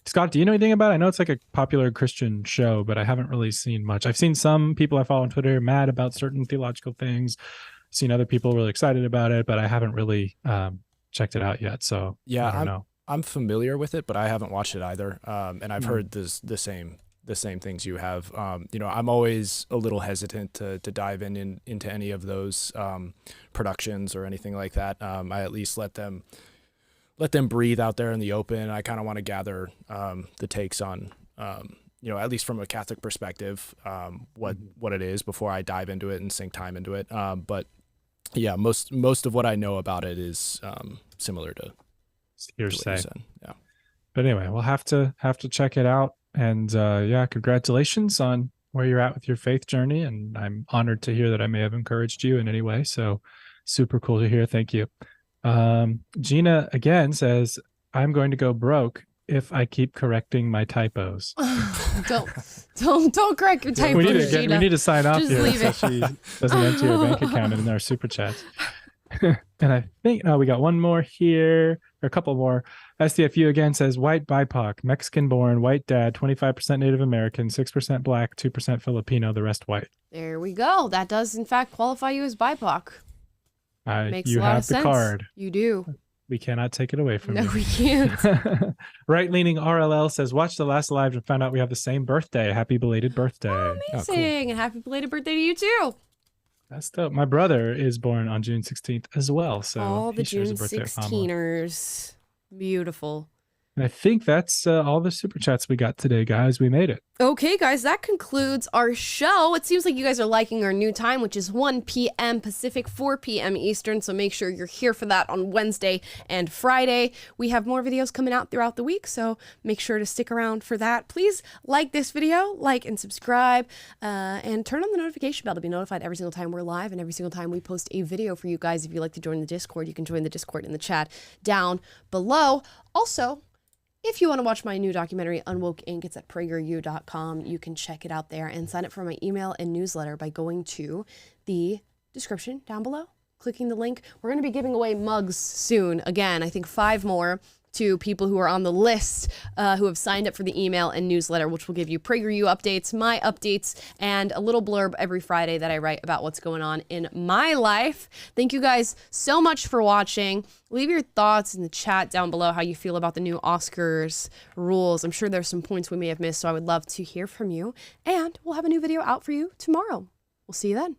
Scott, do you know anything about it? I know it's like a popular Christian show, but I haven't really seen much. I've seen some people I follow on Twitter mad about certain theological things. Seen other people really excited about it, but I haven't really checked it out yet. So yeah, I don't know. I'm familiar with it, but I haven't watched it either. And I've heard the same things you have. I'm always a little hesitant to dive into any of those productions or anything like that. I at least let them breathe out there in the open. I kind of want to gather the takes on, at least from a Catholic perspective, what it is before I dive into it and sink time into it. But yeah, most of what I know about it is similar to hearsay. Yeah. But anyway, we'll have to check it out. And congratulations on where you're at with your faith journey. And I'm honored to hear that I may have encouraged you in any way. So super cool to hear. Thank you. Gina again says, I'm going to go broke if I keep correcting my typos. don't correct your typos, we need to sign off Just here leave so she doesn't enter your bank account in our super chats. And I think we got one more here, or a couple more. SDFU again says, white BIPOC, Mexican born, white dad, 25% Native American, 6% black, 2% Filipino, the rest white. There we go. That does in fact qualify you as BIPOC. Makes You a lot have of the sense. card. You do. We cannot take it away from you. No, we can't. Right-leaning RLL says, watch the last live and found out we have the same birthday. Happy belated birthday. Oh, amazing. Cool. And happy belated birthday to you too. That's dope. My brother is born on June 16th as well. So all the June shares a birthday with Pamela. 16ers. Beautiful. And I think that's all the super chats we got today, guys. We made it. Okay, guys, that concludes our show. It seems like you guys are liking our new time, which is 1 p.m. Pacific, 4 p.m. Eastern. So make sure you're here for that on Wednesday and Friday. We have more videos coming out throughout the week, so make sure to stick around for that. Please like this video, like and subscribe, and turn on the notification bell to be notified every single time we're live and every single time we post a video for you guys. If you'd like to join the Discord, you can join the Discord in the chat down below. Also, if you want to watch my new documentary, Unwoke Inc., it's at prageru.com. You can check it out there and sign up for my email and newsletter by going to the description down below, clicking the link. We're going to be giving away mugs soon. Again, I think 5 more to people who are on the list who have signed up for the email and newsletter, which will give you PragerU updates, my updates, and a little blurb every Friday that I write about what's going on in my life. Thank you guys so much for watching. Leave your thoughts in the chat down below, how you feel about the new Oscars rules. I'm sure there's some points we may have missed, so I would love to hear from you. And we'll have a new video out for you tomorrow. We'll see you then.